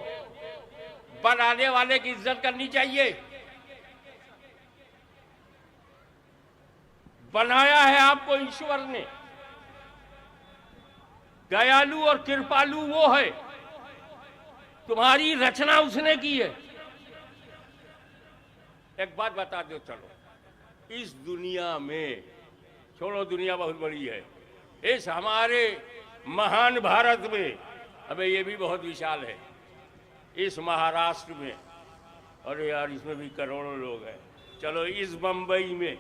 बनाने वाले की इज्जत करनी चाहिए। बनाया है आपको ईश्वर ने, दयालु और कृपालु वो है, तुम्हारी रचना उसने की है। एक बात बता दो, चलो इस दुनिया में, छोड़ो दुनिया बहुत बड़ी है, इस हमारे महान भारत में, अबे ये भी बहुत विशाल है, इस महाराष्ट्र में, अरे यार इसमें भी करोड़ों लोग हैं। चलो इस बंबई में,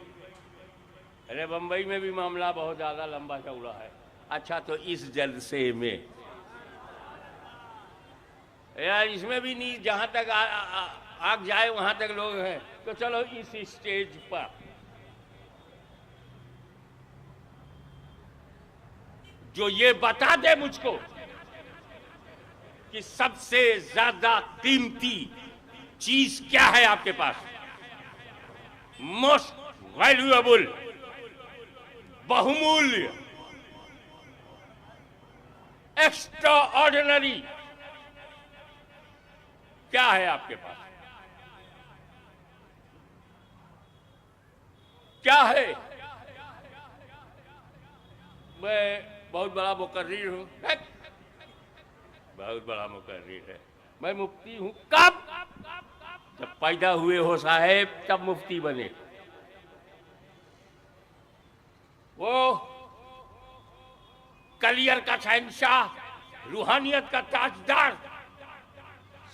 अरे बंबई में भी मामला बहुत ज्यादा लंबा चौड़ा है। अच्छा तो इस जलसे में यार इसमें भी नहीं, जहां तक आग जाए वहां तक लोग हैं। तो चलो इस स्टेज पर जो ये बता दे मुझको कि सबसे ज्यादा कीमती चीज क्या है आपके पास, मोस्ट वैल्यूएबल, बहुमूल्य, एक्स्ट्रा ऑर्डिनरी क्या है आपके पास, क्या है? मैं बहुत बड़ा मुकर्रिर हूं, बहुत बड़ा मुकर्रिर है, मैं मुफ्ती हूं। कब? जब पैदा हुए हो साहेब तब मुफ्ती बने। वो कलियर का शहंशाह, रूहानियत का ताजदार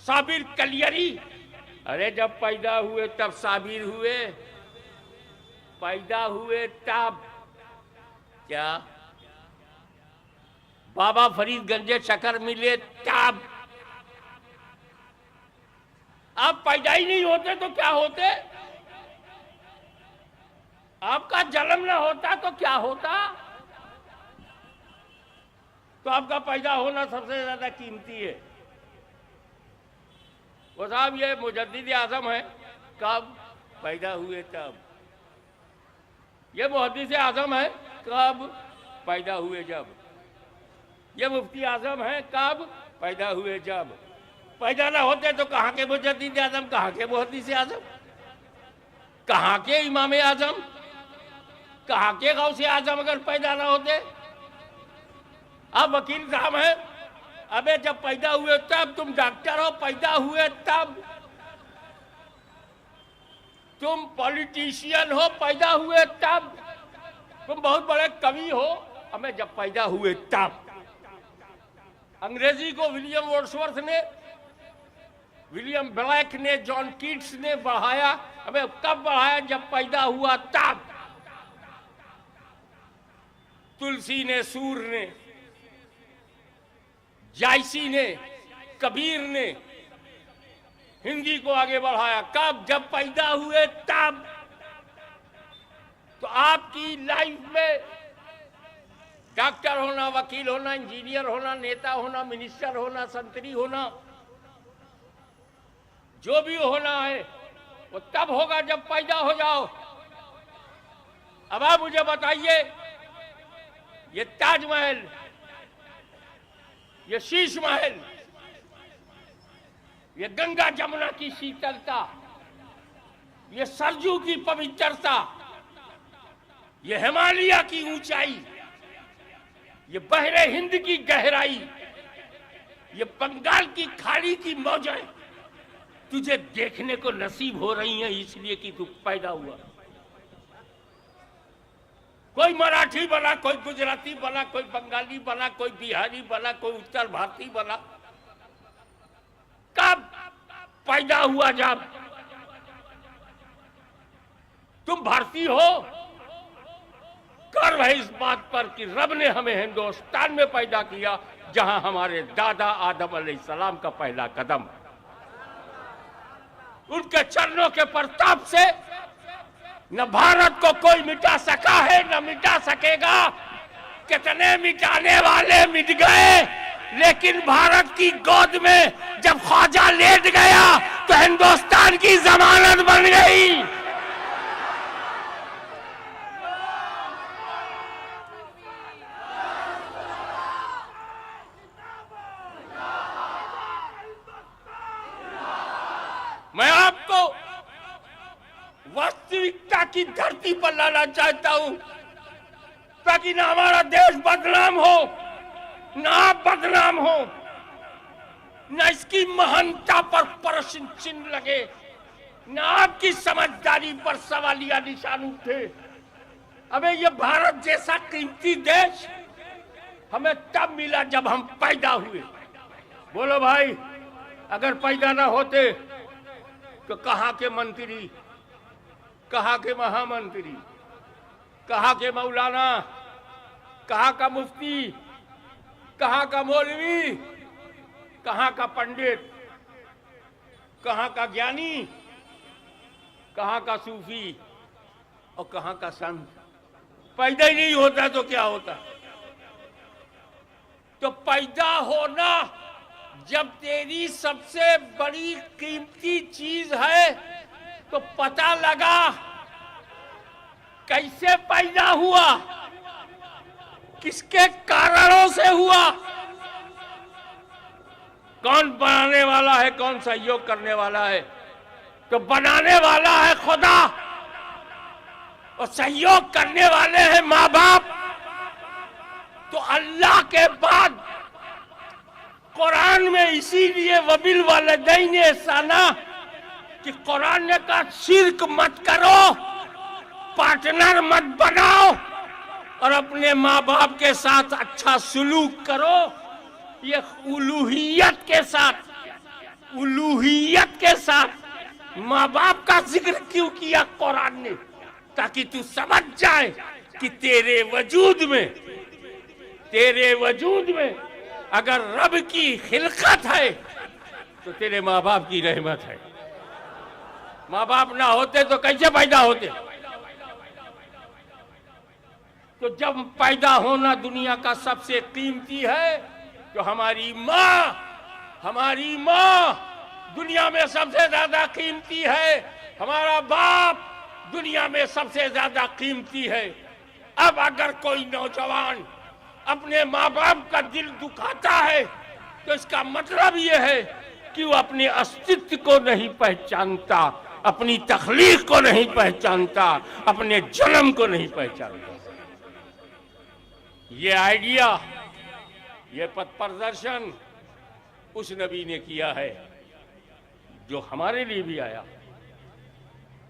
साबिर कलियरी, अरे जब पैदा हुए तब साबिर हुए, पैदा हुए तब क्या बाबा फरीद गंजे शकर मिले तब? आप पैदा ही नहीं होते तो क्या होते? आपका जन्म ना होता तो क्या होता? तो आपका पैदा होना सबसे ज्यादा कीमती है। वो साहब ये मुजद्दिद आजम है, कब? पैदा हुए तब। ये मुहद्दिस आजम है, कब? पैदा हुए जब। ये मुफ्ती आजम है, कब? पैदा हुए जब। पैदा ना होते तो कहाँ के मुजद्दिद आजम, कहाँ के मुहद्दिस आजम, कहाँ के इमाम आजम, कहाँ के गौसे आजम अगर पैदा ना होते? अब वकील साहब है, अबे जब पैदा हुए तब, तुम डॉक्टर हो पैदा हुए तब, तुम पॉलिटिशियन हो पैदा हुए तब, तुम बहुत बड़े कवि हो, हमें जब पैदा हुए तब। अंग्रेजी को विलियम वर्ड्सवर्थ ने, विलियम ब्लैक ने, जॉन कीट्स ने बढ़ाया, हमें कब बढ़ाया? जब पैदा हुआ तब। तुलसी ने, सूर ने, जायसी ने, कबीर ने हिंदी को आगे बढ़ाया, कब? जब पैदा हुए तब। तो आपकी लाइफ में डॉक्टर होना, वकील होना, इंजीनियर होना, नेता होना, मिनिस्टर होना, संतरी होना, जो भी होना है वो तब होगा जब पैदा हो जाओ। अब आप मुझे बताइए, ये ताजमहल, ये शीश महल, ये गंगा जमुना की शीतलता, ये सरजू की पवित्रता, ये हिमालय की ऊंचाई, ये बहरे हिंद की गहराई, ये बंगाल की खाड़ी की मौजें तुझे देखने को नसीब हो रही हैं इसलिए कि तू पैदा हुआ। कोई मराठी बना, कोई गुजराती बना, कोई बंगाली बना, कोई बिहारी बना, कोई उत्तर भारतीय बना। कब पैदा हुआ? जब तुम भारतीय हो, गर्व है इस बात पर कि रब ने हमें हिंदुस्तान में पैदा किया, जहां हमारे दादा आदम अलैहिस्सलाम का पहला कदम। उनके चरणों के प्रताप से न भारत को कोई मिटा सका है, न मिटा सकेगा। कितने मिटाने वाले मिट गए, लेकिन भारत की गोद में जब ख्वाजा लेट गया तो हिंदुस्तान की जमानत बन गई। मैं आपको वास्तविकता की धरती पर लाना चाहता हूं, ताकि ना हमारा देश बदनाम हो, ना आप बदनाम हो, ना इसकी महानता पर प्रश्न चिन्ह लगे, ना आपकी समझदारी पर सवालिया निशान उठे। हमें ये भारत जैसा कीमती देश हमें तब मिला जब हम पैदा हुए। बोलो भाई, अगर पैदा ना होते तो कहां के मंत्री, कहां के महामंत्री, कहां के मौलाना, कहां का मुफ्ती, कहां का मौलवी, कहां का पंडित, कहां का ज्ञानी, कहां का सूफी और कहां का संत? पैदा ही नहीं होता तो क्या होता? तो पैदा होना जब तेरी सबसे बड़ी कीमती चीज है, तो पता लगा कैसे पैदा हुआ, किसके कारणों से हुआ, कौन बनाने वाला है, कौन सहयोग करने वाला है। तो बनाने वाला है खुदा और सहयोग करने वाले हैं माँ बाप। तो अल्लाह के बाद कुरान में इसीलिए वबिल वालिदैन एहसाना कि कुरान ने कहा शिर्क मत करो, पार्टनर मत बनाओ और अपने माँ बाप के साथ अच्छा सुलूक करो। ये उलूहियत के साथ, उलूहियत के साथ माँ बाप का जिक्र क्यों किया कुरान ने? ताकि तू समझ जाए कि तेरे वजूद में अगर रब की खिलकत है तो तेरे माँ बाप की रहमत है। माँ बाप ना होते तो कैसे पैदा होते? तो जब पैदा होना दुनिया का सबसे कीमती है, तो हमारी माँ दुनिया में सबसे ज्यादा कीमती है, हमारा बाप दुनिया में सबसे ज्यादा कीमती है। अब अगर कोई नौजवान अपने माँ बाप का दिल दुखाता है तो इसका मतलब यह है कि वो अपने अस्तित्व को नहीं पहचानता, अपनी तख्लीक को नहीं पहचानता, अपने जन्म को नहीं पहचानता। ये आइडिया, ये पथ प्रदर्शन उस नबी ने किया है जो हमारे लिए भी आया।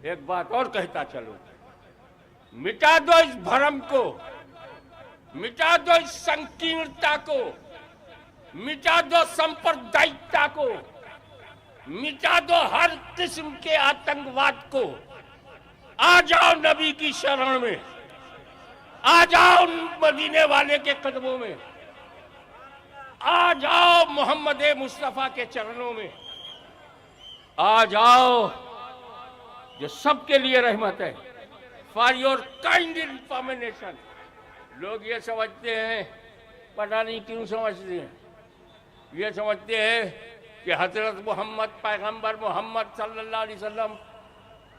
एक बात और कहता चलो, मिटा दो इस भ्रम को, मिटा दो इस संकीर्णता को, मिटा दो सांप्रदायिकता को, मिटा दो हर किस्म के आतंकवाद को। आ जाओ नबी की शरण में, आ जाओ मदीने वाले के कदमों में, आ जाओ मोहम्मद मुस्तफा के चरणों में, आ जाओ जो सबके लिए रहमत है। For your kind information. लोग ये समझते हैं, पता नहीं क्यों समझते हैं, ये समझते हैं कि हजरत मोहम्मद, पैगंबर मोहम्मद सल्लल्लाहु अलैहि वसल्लम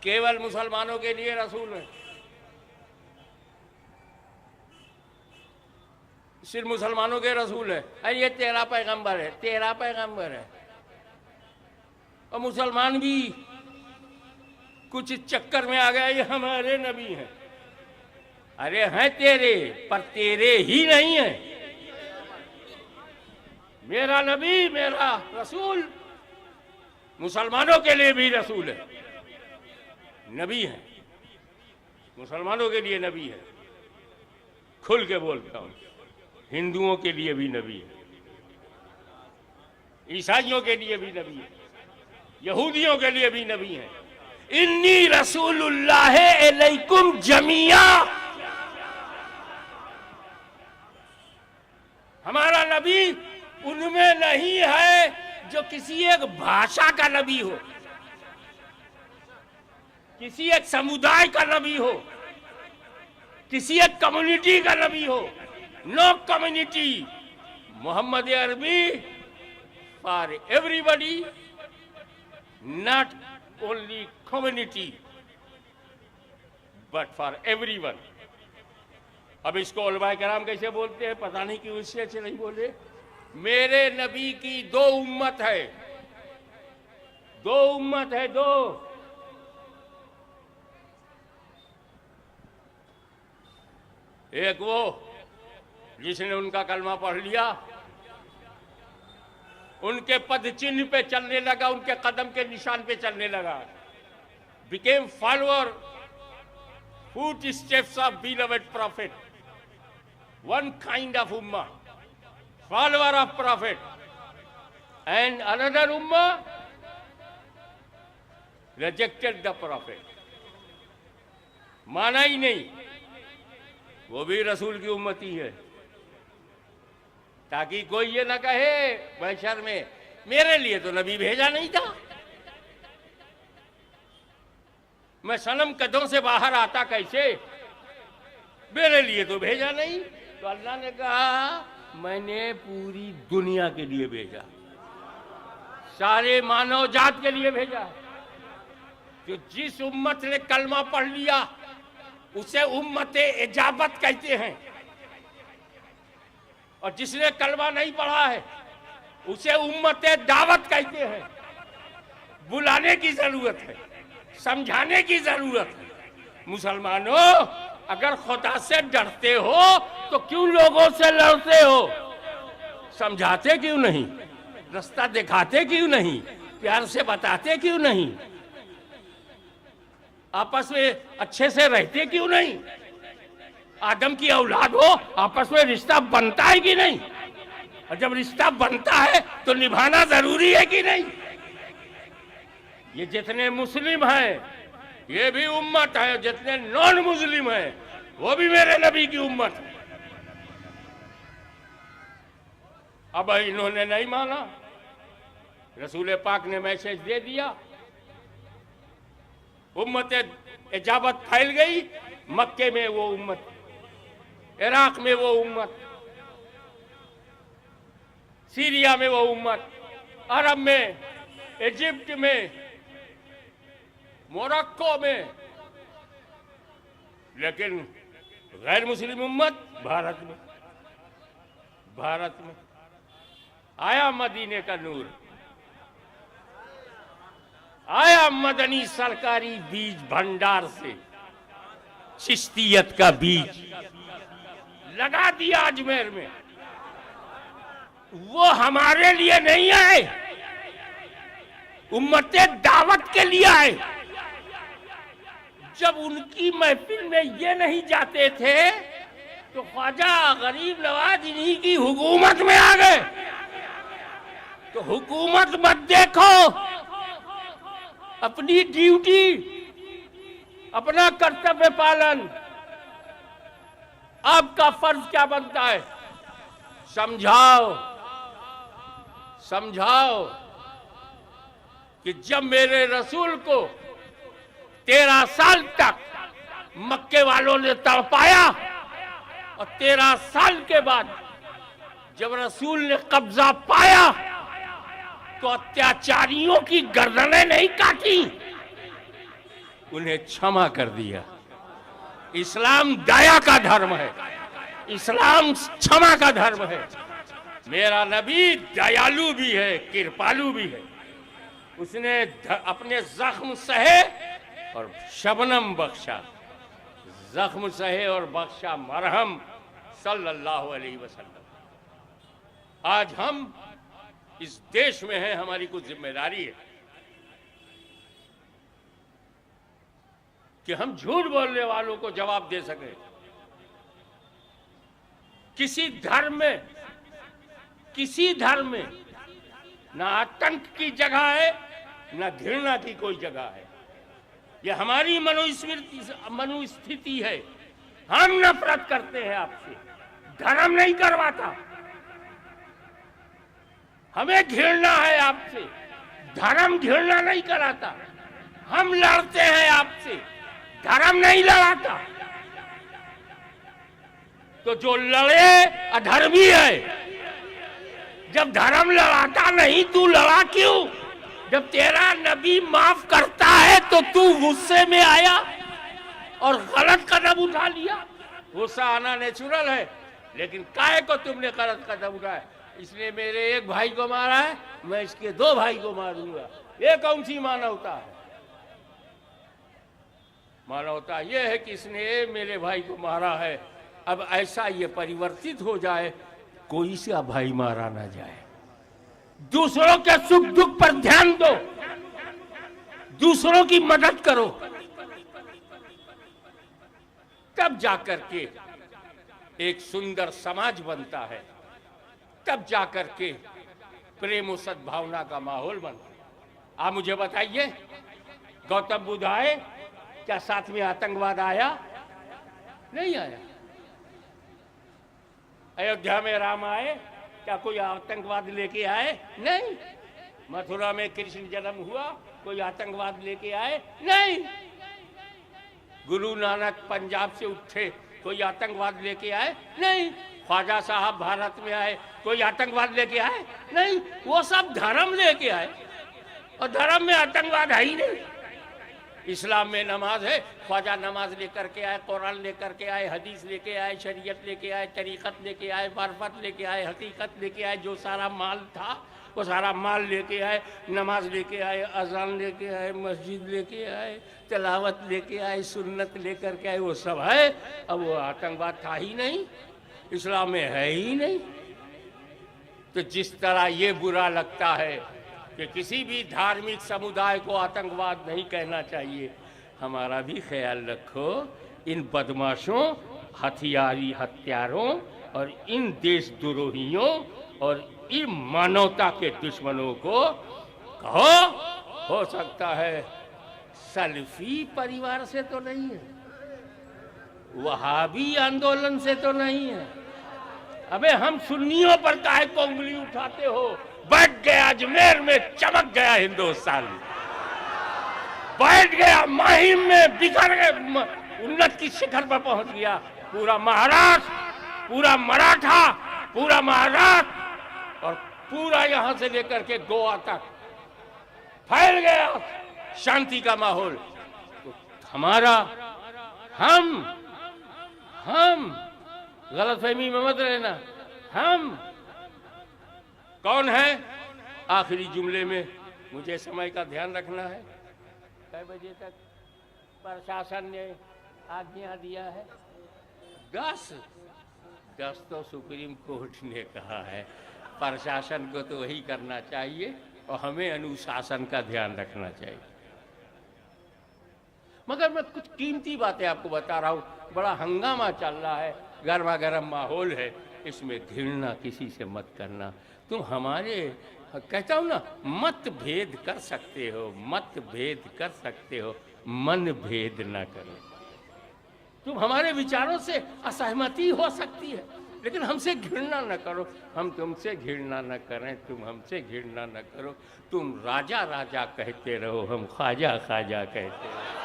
केवल मुसलमानों के लिए रसूल हैं, सिर्फ मुसलमानों के रसूल है। अरे ये तेरा पैगंबर है, तेरा पैगंबर है। और मुसलमान भी कुछ चक्कर में आ गया, ये हमारे नबी हैं। अरे हैं तेरे, पर तेरे ही नहीं है। मेरा नबी, मेरा रसूल मुसलमानों के लिए भी रसूल है, नबी है, मुसलमानों के लिए नबी है। खुल के बोलता हूं, हिंदुओं के लिए भी नबी है, ईसाइयों के लिए भी नबी है, यहूदियों के लिए भी नबी है। इन्नी रसूलुल्लाह अलैकुम जमिया, हमारा नबी उनमें नहीं है जो किसी एक भाषा का नबी हो, किसी एक समुदाय का नबी हो, किसी एक कम्युनिटी का नबी हो। नो कम्युनिटी, मोहम्मद अरबी for everybody, not only community but for everyone. अब इसको उलमाए कराम कैसे बोलते हैं पता नहीं क्यों इससे अच्छे नहीं बोले। मेरे नबी की दो उम्मत है, दो उम्मत है, दो। एक वो जिसने उनका कलमा पढ़ लिया, उनके पद चिन्ह पे चलने लगा, उनके कदम के निशान पे चलने लगा, became follower footsteps of beloved prophet, one kind of ummah, follower of prophet, and another ummah rejected the prophet, माना ही नहीं, वो भी रसूल की उम्मती है, ताकि कोई ये ना कहे महशर में मेरे लिए तो नबी भेजा नहीं था, मैं सनम कदों से बाहर आता कैसे, मेरे लिए तो भेजा नहीं। तो अल्लाह ने कहा मैंने पूरी दुनिया के लिए भेजा, सारे मानव जात के लिए भेजा। जो जिस उम्मत ने कलमा पढ़ लिया उसे उम्मते इजाबत कहते हैं, और जिसने कलमा नहीं पढ़ा है उसे उम्मते दावत कहते हैं। बुलाने की जरूरत है, समझाने की जरूरत है। मुसलमानों, अगर खुदा से डरते हो तो क्यों लोगों से लड़ते हो? समझाते क्यों नहीं? रास्ता दिखाते क्यों नहीं? प्यार से बताते क्यों नहीं? आपस में अच्छे से रहते क्यों नहीं? आदम की औलाद हो, आपस में रिश्ता बनता है कि नहीं? और जब रिश्ता बनता है तो निभाना जरूरी है कि नहीं? ये जितने मुस्लिम हैं ये भी उम्मत है, जितने नॉन मुस्लिम हैं वो भी मेरे नबी की उम्मत है। अब इन्होंने नहीं माना, रसूल पाक ने मैसेज दे दिया, उम्मत इजाबत फैल गई। मक्के में वो उम्मत, इराक में वो उम्मत, सीरिया में वो उम्मत, अरब में, इजिप्ट में, मोरक्को में, लेकिन गैर मुस्लिम उम्मत भारत में। भारत में आया मदीने का नूर, आया मदनी सरकारी बीज भंडार से, चिश्तियत का बीज लगा दिया अजमेर में। वो हमारे लिए नहीं आए, उम्मते दावत के लिए आए। जब उनकी महफिल में ये नहीं जाते थे तो ख्वाजा गरीब नवाज इन्हीं की हुकूमत में आ गए। तो हुकूमत मत देखो, अपनी ड्यूटी, अपना कर्तव्य पालन, आपका फर्ज क्या बनता है? समझाओ, समझाओ कि जब मेरे रसूल को 13 साल तक मक्के वालों ने तड़पाया और 13 साल के बाद जब रसूल ने कब्जा पाया तो अत्याचारियों की गर्दनें नहीं काटी, उन्हें क्षमा कर दिया। इस्लाम दया का धर्म है, इस्लाम क्षमा का धर्म है। मेरा नबी दयालु भी है, कृपालु भी है। उसने अपने जख्म सहे और शबनम बख्शा, जख्म सहे और बख्शा मरहम, सल्लल्लाहु अलैहि वसल्लम। आज हम इस देश में हैं, हमारी कुछ जिम्मेदारी है कि हम झूठ बोलने वालों को जवाब दे सकें, किसी धर्म में ना आतंक की जगह है ना घृणा की कोई जगह है। ये हमारी मनुस्थिति है। हम नफरत करते हैं आपसे, धर्म नहीं करवाता। हमें घृणा है आपसे, धर्म घृणा नहीं कराता। हम लड़ते हैं आपसे, धर्म नहीं लड़ाता। तो जो लड़े अधर्मी है। जब धर्म लड़ाता नहीं, तू लड़ा क्यों? जब तेरा नबी माफ करता है तो तू गुस्से में आया और गलत कदम उठा लिया। गुस्सा आना नेचुरल है, लेकिन काहे को तुमने गलत कदम उठाया? इसने मेरे एक भाई को मारा है, मैं इसके 2 भाई को मारूंगा। ये कौन सी मानवता है? मानवता ये है कि इसने मेरे भाई को मारा है, अब ऐसा ये परिवर्तित हो जाए, कोई सा भाई मारा ना जाए। दूसरों के सुख दुख पर ध्यान दो, दूसरों की मदद करो, तब जाकर के एक सुंदर समाज बनता है। तब जाकर के प्रेम और सद्भावना का माहौल बनता है। आप मुझे बताइए, गौतम बुद्ध आए, क्या साथ में आतंकवाद आया? नहीं आया। अयोध्या में राम आए, क्या कोई आतंकवाद लेके आए? नहीं। मथुरा में कृष्ण जन्म हुआ, कोई आतंकवाद लेके आए? नहीं। गुरु नानक पंजाब से उठे, कोई आतंकवाद लेके आए? नहीं। ख्वाजा साहब भारत में आए, कोई आतंकवाद लेके आए? नहीं। वो सब धर्म लेके आए, और धर्म में आतंकवाद है ही नहीं। इस्लाम में नमाज है, ख्वाजा नमाज लेकर के आए, कुरान लेकर के आए, हदीस लेके आए, शरीयत लेके आए, तरीक़त लेके आए, मार्फत लेके आए, हकीकत लेके आए। जो सारा माल था वो सारा माल लेके आए, नमाज लेके आए, अजान लेके आए, मस्जिद लेके आए, तिलावत लेके आए, सुन्नत लेकर के आए। वो सब है। अब वो आतंकवाद था ही नहीं, इस्लाम में है ही नहीं। तो जिस तरह ये बुरा लगता है कि किसी भी धार्मिक समुदाय को आतंकवाद नहीं कहना चाहिए, हमारा भी ख्याल रखो। इन बदमाशों, हथियारों और इन देशद्रोहियों और इन मानवता के दुश्मनों को कहो, हो सकता है सलफी परिवार से तो नहीं है, वहाबी आंदोलन से तो नहीं है। अबे हम सुन्नियों पर काहे को उंगली उठाते हो? बैठ गया अजमेर में, चमक गया हिंदुस्तान, बैठ गया माहिम में, बिखर गए, उन्नत की शिखर पर पहुंच गया। पूरा महाराष्ट्र, पूरा मराठा, पूरा महाराष्ट्र और पूरा यहां से लेकर के गोवा तक फैल गया शांति का माहौल। तो हमारा हम गलतफहमी में मत रहना। हम कौन है? आखिरी जुमले में मुझे समय का ध्यान रखना है। कै बजे तक प्रशासन ने आज्ञा दिया है? 10 तो सुप्रीम कोर्ट ने कहा है। प्रशासन को तो वही करना चाहिए और हमें अनुशासन का ध्यान रखना चाहिए। मगर मैं कुछ कीमती बातें आपको बता रहा हूँ। बड़ा हंगामा चल रहा है, गर्मा गर्म माहौल है, इसमें घृणा किसी से मत करना। तुम हमारे, कहता हूँ ना, मत भेद कर सकते हो, मत भेद कर सकते हो, मन भेद ना करो। तुम हमारे विचारों से असहमति हो सकती है, लेकिन हमसे घृणा न करो। हम तुमसे घृणा न करें, तुम हमसे घृणा न करो। तुम राजा राजा कहते रहो, हम ख्वाजा ख्वाजा कहते रहो।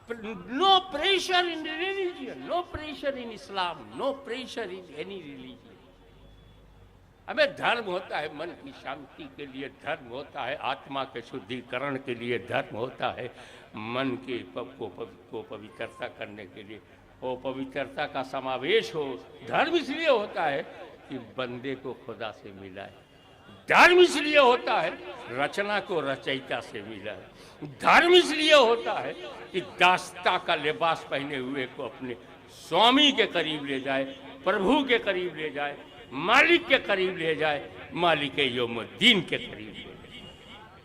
No pressure in religion, no pressure in Islam, no pressure in any religion. हमें धर्म होता है मन की शांति के लिए, धर्म होता है आत्मा के शुद्धिकरण के लिए, धर्म होता है मन के को पवित्रता करने के लिए। वो पवित्रता का समावेश हो। धर्म इसलिए होता है कि बंदे को खुदा से मिला है। धर्म इसलिए होता है रचना को रचयिता से मिला है। धर्म इसलिए होता है कि दास्ता का लिबास पहने हुए को अपने स्वामी के करीब ले जाए, प्रभु के करीब ले जाए, मालिक के करीब ले जाए, मालिक यौमुद्दीन के करीब ले जाए।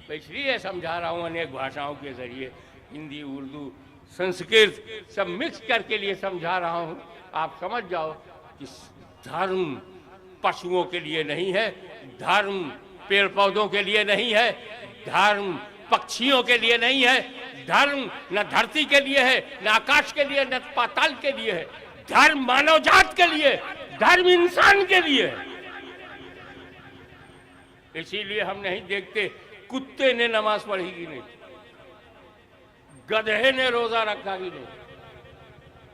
तो इसलिए समझा रहा हूँ अनेक भाषाओं के जरिए, हिंदी, उर्दू, संस्कृत सब मिक्स करके लिए समझा रहा हूँ आप समझ जाओ कि धर्म पशुओं के लिए नहीं है, धर्म पेड़ पौधों के लिए नहीं है, धर्म पक्षियों के लिए नहीं है, धर्म न धरती के लिए है, न आकाश के लिए, न पाताल के लिए है, धर्म मानव जात के लिए, धर्म इंसान के लिए है। इसीलिए हम नहीं देखते कुत्ते ने नमाज पढ़ी कि नहीं, गधे ने रोजा रखा कि नहीं,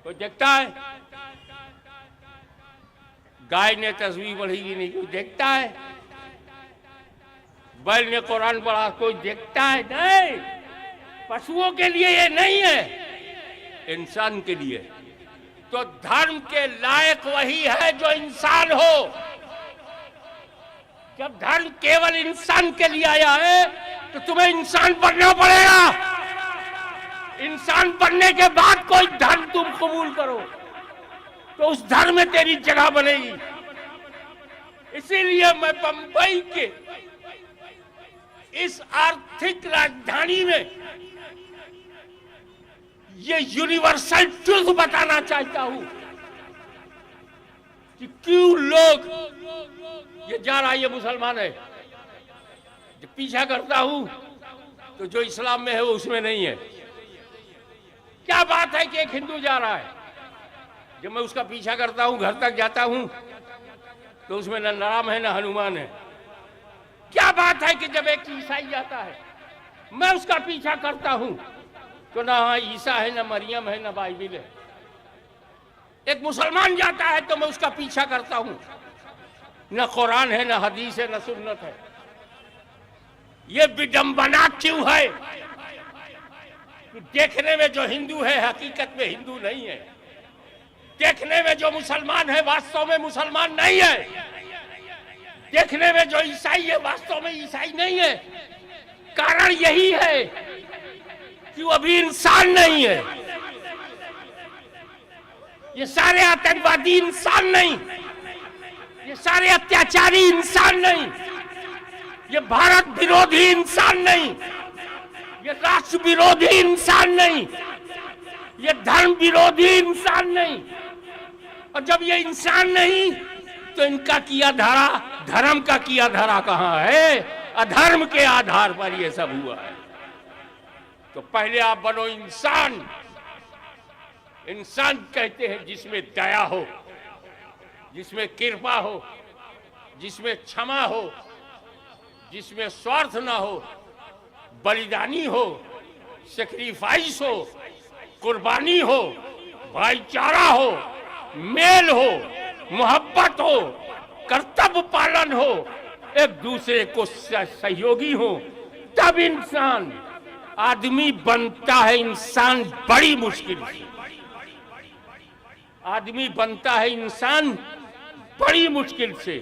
कोई देखता है? गाय ने तस्बीह पढ़ी कि नहीं, कोई देखता है? बैल ने कुरान पढ़ा, कोई देखता है? नहीं। पशुओं के लिए ये नहीं है, इंसान के लिए। तो धर्म के लायक वही है जो इंसान हो। जब धर्म केवल इंसान के लिए आया है तो तुम्हें इंसान बनना पड़ेगा। इंसान बनने के बाद कोई धर्म तुम कबूल करो तो उस धर्म में तेरी जगह बनेगी। इसीलिए मैं बंबई के इस आर्थिक राजधानी में ये यूनिवर्सल ट्रुथ बताना चाहता हूं कि क्यों लोग ये जा रहा है, ये मुसलमान है, जब पीछा करता हूं तो जो इस्लाम में है वो उसमें नहीं है। क्या बात है कि एक हिंदू जा रहा है, जब मैं उसका पीछा करता हूं, घर तक जाता हूं तो उसमें न राम है न हनुमान है। क्या बात है कि जब एक ईसाई जाता है, मैं उसका पीछा करता हूं तो ना ईसा है, न मरियम है, न बाइबिल है। एक मुसलमान जाता है तो मैं उसका पीछा करता हूं, न कुरान है, न हदीस है, न सुन्नत है। ये विडंबना क्यों है कि देखने में जो हिंदू है हकीकत में हिंदू नहीं है, देखने में जो मुसलमान है वास्तव में मुसलमान नहीं है, देखने में जो ईसाई है वास्तव में ईसाई नहीं है। कारण यही है कि वो अभी इंसान नहीं है। ये सारे आतंकवादी इंसान नहीं, ये सारे अत्याचारी इंसान नहीं, ये भारत विरोधी इंसान नहीं, ये राष्ट्र विरोधी इंसान नहीं, ये धर्म विरोधी इंसान नहीं। और जब ये इंसान नहीं तो इनका किया धरा, धर्म का किया धरा कहां है? अधर्म के आधार पर ये सब हुआ है। तो पहले आप बनो इंसान। इंसान कहते हैं जिसमें दया हो, जिसमें कृपा हो, जिसमें क्षमा हो, जिसमें स्वार्थ ना हो, बलिदानी हो, सेक्रीफाइस हो, कुर्बानी हो, भाईचारा हो, मेल हो, मोहब्बत हो, कर्तव्य पालन हो, एक दूसरे को सहयोगी हो, तब इंसान आदमी बनता है। इंसान बड़ी मुश्किल से आदमी बनता है, इंसान बड़ी मुश्किल से।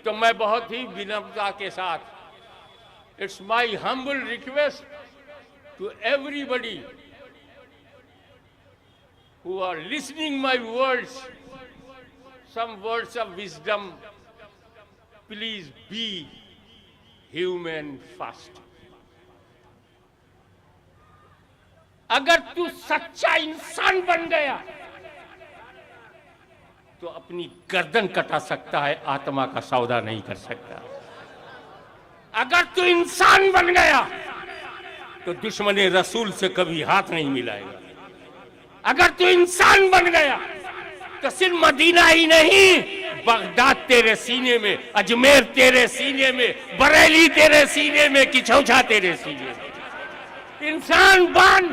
तो मैं बहुत ही विनम्रता के साथ, it's my humble request to everybody who are listening my words, some words of wisdom, please be human first. अगर तू सच्चा इंसान बन गया तो अपनी गर्दन कटा सकता है, आत्मा का सौदा नहीं कर सकता। अगर तू इंसान बन गया तो दुश्मन रसूल से कभी हाथ नहीं मिलाएगा। अगर तू इंसान बन गया तो सिर्फ मदीना ही नहीं, बगदाद तेरे सीने में, अजमेर तेरे सीने में, बरेली तेरे सीने में, किचौछा तेरे सीने में। इंसान बन,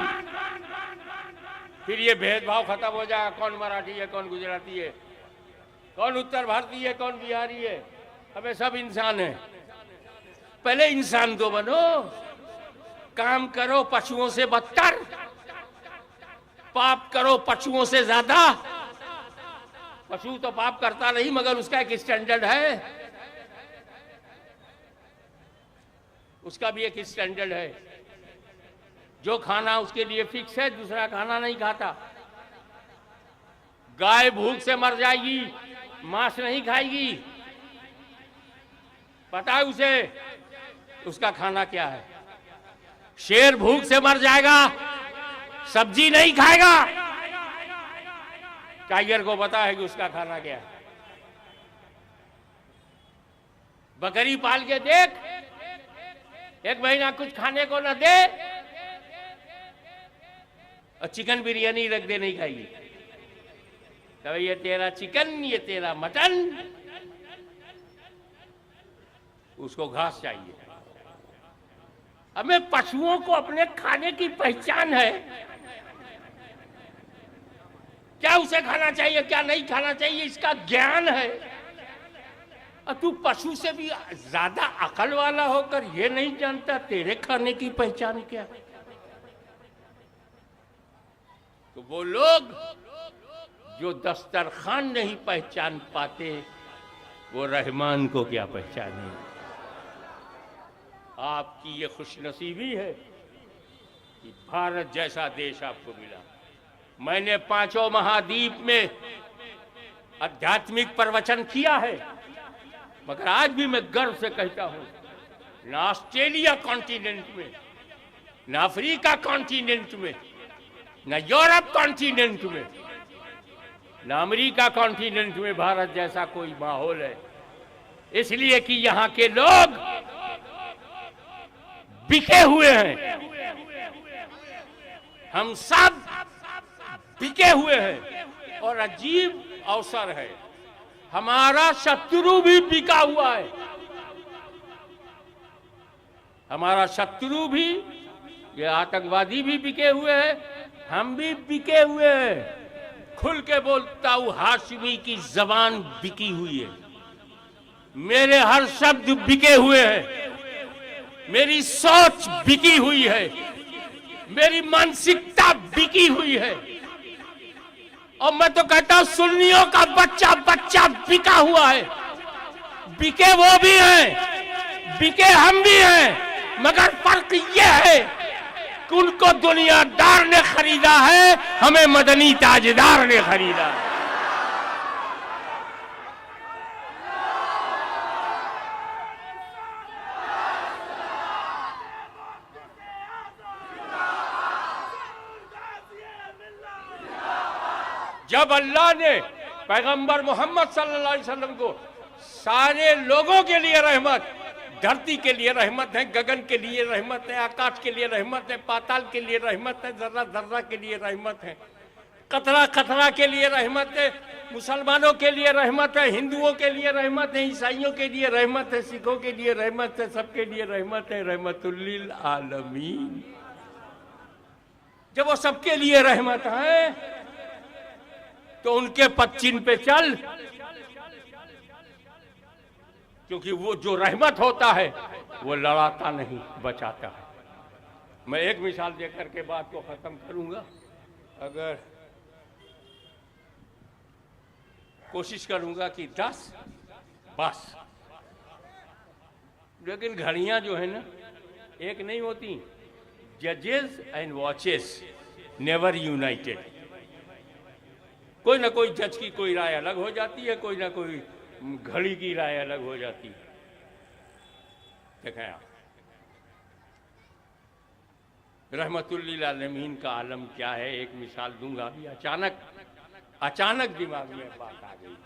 फिर ये भेदभाव खत्म हो जाएगा। कौन मराठी है, कौन गुजराती है, कौन उत्तर भारतीय है, कौन बिहारी है, हमें सब इंसान है। पहले इंसान तो बनो, काम करो पशुओं से बदतर, पाप करो पशुओं से ज्यादा। पशु तो पाप करता नहीं, मगर उसका एक स्टैंडर्ड है, उसका भी एक स्टैंडर्ड है। जो खाना उसके लिए फिक्स है, दूसरा खाना नहीं खाता। गाय भूख से मर जाएगी, मांस नहीं खाएगी, पता है उसे उसका खाना क्या है। शेर भूख से मर जाएगा, सब्जी नहीं खाएगा। टाइगर को पता है कि उसका खाना क्या है। बकरी पाल के देख, 1 महीना कुछ खाने को न दे और चिकन बिरयानी रख दे, नहीं खाएगी। कभी ये तेरा चिकन, ये तेरा मटन, उसको घास चाहिए। हमें पशुओं को अपने खाने की पहचान है, क्या उसे खाना चाहिए क्या नहीं खाना चाहिए इसका ज्ञान है। और तू पशु से भी ज्यादा अकल वाला होकर ये नहीं जानता तेरे खाने की पहचान क्या है। तो वो लोग जो दस्तरखान नहीं पहचान पाते, वो रहमान को क्या पहचाने। आपकी ये खुशनसीबी है कि भारत जैसा देश आपको मिला। मैंने 5 महाद्वीप में आध्यात्मिक प्रवचन किया है, मगर आज भी मैं गर्व से कहता हूं, न ऑस्ट्रेलिया कॉन्टिनेंट में, न अफ्रीका कॉन्टिनेंट में, न यूरोप कॉन्टिनेंट में, न अमेरिका कॉन्टिनेंट में भारत जैसा कोई माहौल है। इसलिए कि यहां के लोग बिके हुए हैं, हम सब बिके हुए हैं। और अजीब अवसर है, हमारा शत्रु भी बिका हुआ है। हमारा शत्रु भी, ये आतंकवादी भी बिके हुए हैं, हम भी बिके हुए हैं। खुल के बोलता हूं, हाशमी की जबान बिकी हुई है, मेरे हर शब्द बिके हुए हैं, मेरी सोच बिकी हुई है, मेरी मानसिकता बिकी हुई है। और मैं तो कहता हूं सुन्नियों का बच्चा बच्चा बिका हुआ है। बिके वो भी हैं, बिके हम भी हैं, मगर फर्क ये है कि उनको दुनियादार ने खरीदा है, हमें मदनी ताजदार ने खरीदा है। जब अल्लाह ने पैगंबर मोहम्मद सल्लल्लाहु अलैहि वसल्लम को सारे लोगों के लिए रहमत, धरती के लिए रहमत है, गगन के लिए रहमत है, आकाश के लिए रहमत है, पाताल के लिए रहमत है, जर्रा जर्रा के लिए रहमत है, कतरा कतरा के लिए रहमत है, मुसलमानों के लिए रहमत है, हिंदुओं के लिए रहमत है, ईसाइयों के लिए रहमत है, सिखों के लिए रहमत है, सबके लिए रहमत है, रहमतुल लिल आलमीन। जब वो सबके लिए रहमत है तो उनके पदचिन्ह पे चल, क्योंकि वो जो रहमत होता है वो लड़ाता नहीं, बचाता है। मैं एक मिसाल देकर के बात को खत्म करूंगा। अगर कोशिश करूंगा कि 10 बस, लेकिन घड़ियां जो है ना एक नहीं होती। जजेस एंड वॉचेस नेवर यूनाइटेड। कोई ना कोई जज की कोई राय अलग हो जाती है, कोई ना कोई घड़ी की राय अलग हो जाती है। देखें आप, रहमतुल लिल आलमीन का आलम क्या है, एक मिसाल दूंगा। अभी अचानक दिमाग में बात आ गई।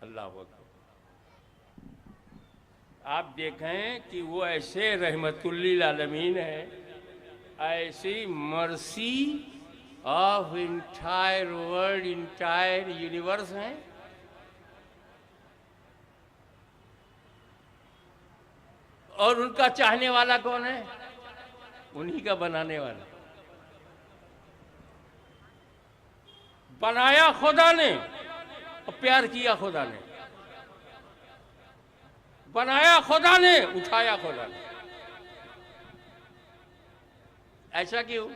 अल्लाह अकबर। आप देखें कि वो ऐसे रहमतुल लिल आलमीन है, ऐसी mercy of entire world, entire universe है। और उनका चाहने वाला कौन है? उन्हीं का बनाने वाला। बनाया खुदा ने और प्यार किया खुदा ने, बनाया खुदा ने, उठाया खुदा ने। ऐसा क्यों?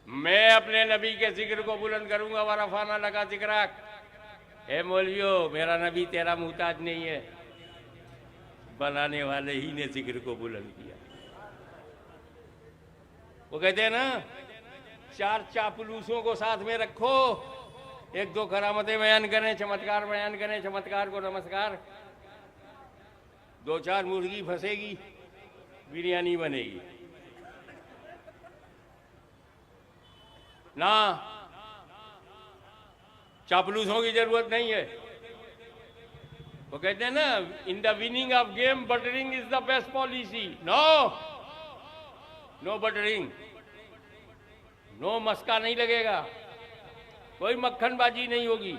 मैं अपने नबी के जिक्र को बुलंद करूंगा, वरफाना लगा जिक्राक। ए मौलवियो, मेरा नबी तेरा मुहताज नहीं है, बनाने वाले ही ने जिक्र को बुलंद किया। वो कहते हैं ना, 4 चापलूसों को साथ में रखो, 1-2 करामतें बयान करें, चमत्कार बयान करें, चमत्कार को नमस्कार। 2-4 मुर्गी फंसेगी, बिरयानी बनेगी। ना चापलूसों की जरूरत नहीं है। वो कहते हैं ना, in the winning of game buttering is the best policy. No, no buttering, no मस्का नहीं लगेगा, कोई मक्खनबाजी नहीं होगी।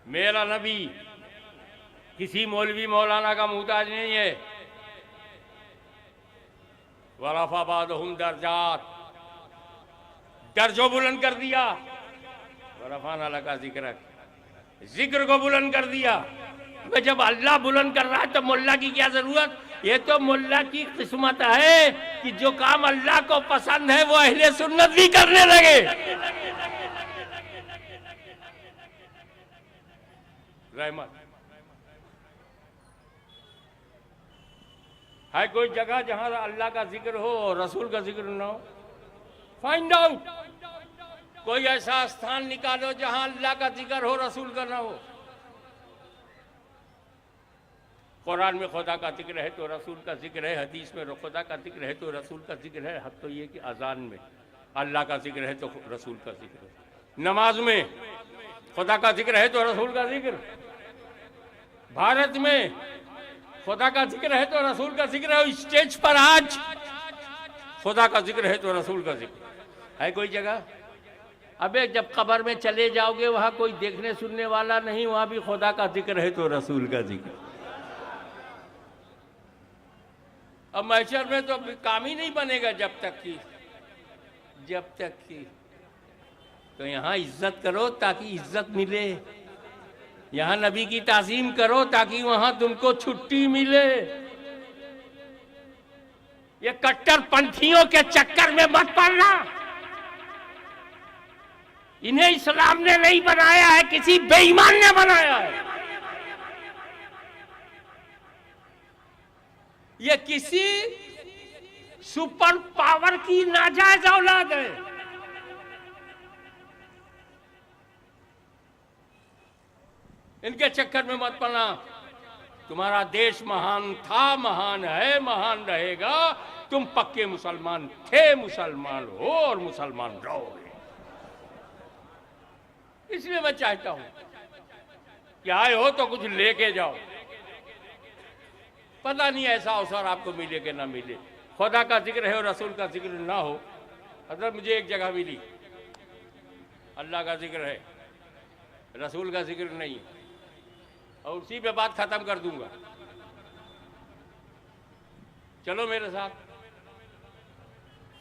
मेरा नबी किसी मौलवी मौलाना का मुहताज नहीं है। वरफ़अबादहुम दर्जात, दर्जों बुलंद कर दिया। वरफ़अना लका जिक्र, जिक्र को बुलंद कर दिया। जब अल्लाह बुलंद कर रहा है तो मुल्ला की क्या जरूरत? ये तो मुल्ला की किस्मत है कि जो काम अल्लाह को पसंद है वो अहले सुन्नत भी करने लगे। रहमत है कोई जगह जहां अल्लाह का जिक्र हो और रसूल का जिक्र ना हो? Find out. कोई ऐसा स्थान निकालो जहां अल्लाह का जिक्र हो, रसूल का ना हो। कुरान में खुदा का जिक्र है तो रसूल का जिक्र है, हदीस में खुदा का जिक्र है तो रसूल का जिक्र है। हद तो ये कि अजान में अल्लाह का जिक्र है तो रसूल का जिक्र है। नमाज में खुदा का जिक्र है तो रसूल का जिक्र। भारत में खुदा का जिक्र है तो रसूल का जिक्र है। स्टेज पर आज खुदा का जिक्र है तो रसूल का जिक्र है। कोई जगह? अबे जब कब्र में चले जाओगे वहां कोई देखने सुनने वाला नहीं, वहां भी खुदा का जिक्र है तो रसूल का जिक्र। अब महशर में तो काम ही नहीं बनेगा जब तक की तो यहाँ इज्जत करो ताकि इज्जत मिले, यहाँ नबी की ताज़ीम करो ताकि वहां तुमको छुट्टी मिले। ये कट्टरपंथियों के चक्कर में मत पड़ना। इन्हें इस्लाम ने नहीं बनाया है, किसी बेईमान ने बनाया है। ये किसी सुपर पावर की नाजायज औलाद है। इनके चक्कर में मत पड़ना। तुम्हारा देश महान था, महान है, महान रहेगा। तुम पक्के मुसलमान थे, मुसलमान हो और मुसलमान रहोगे। इसलिए मैं चाहता हूं कि आए हो तो कुछ लेके जाओ। पता नहीं ऐसा अवसर आपको मिले कि ना मिले। खुदा का जिक्र है और रसूल का जिक्र ना हो। हज़रत मुझे एक जगह मिली, अल्लाह का जिक्र है, रसूल का जिक्र नहीं, और उसी पे बात खत्म कर दूंगा। चलो मेरे साथ,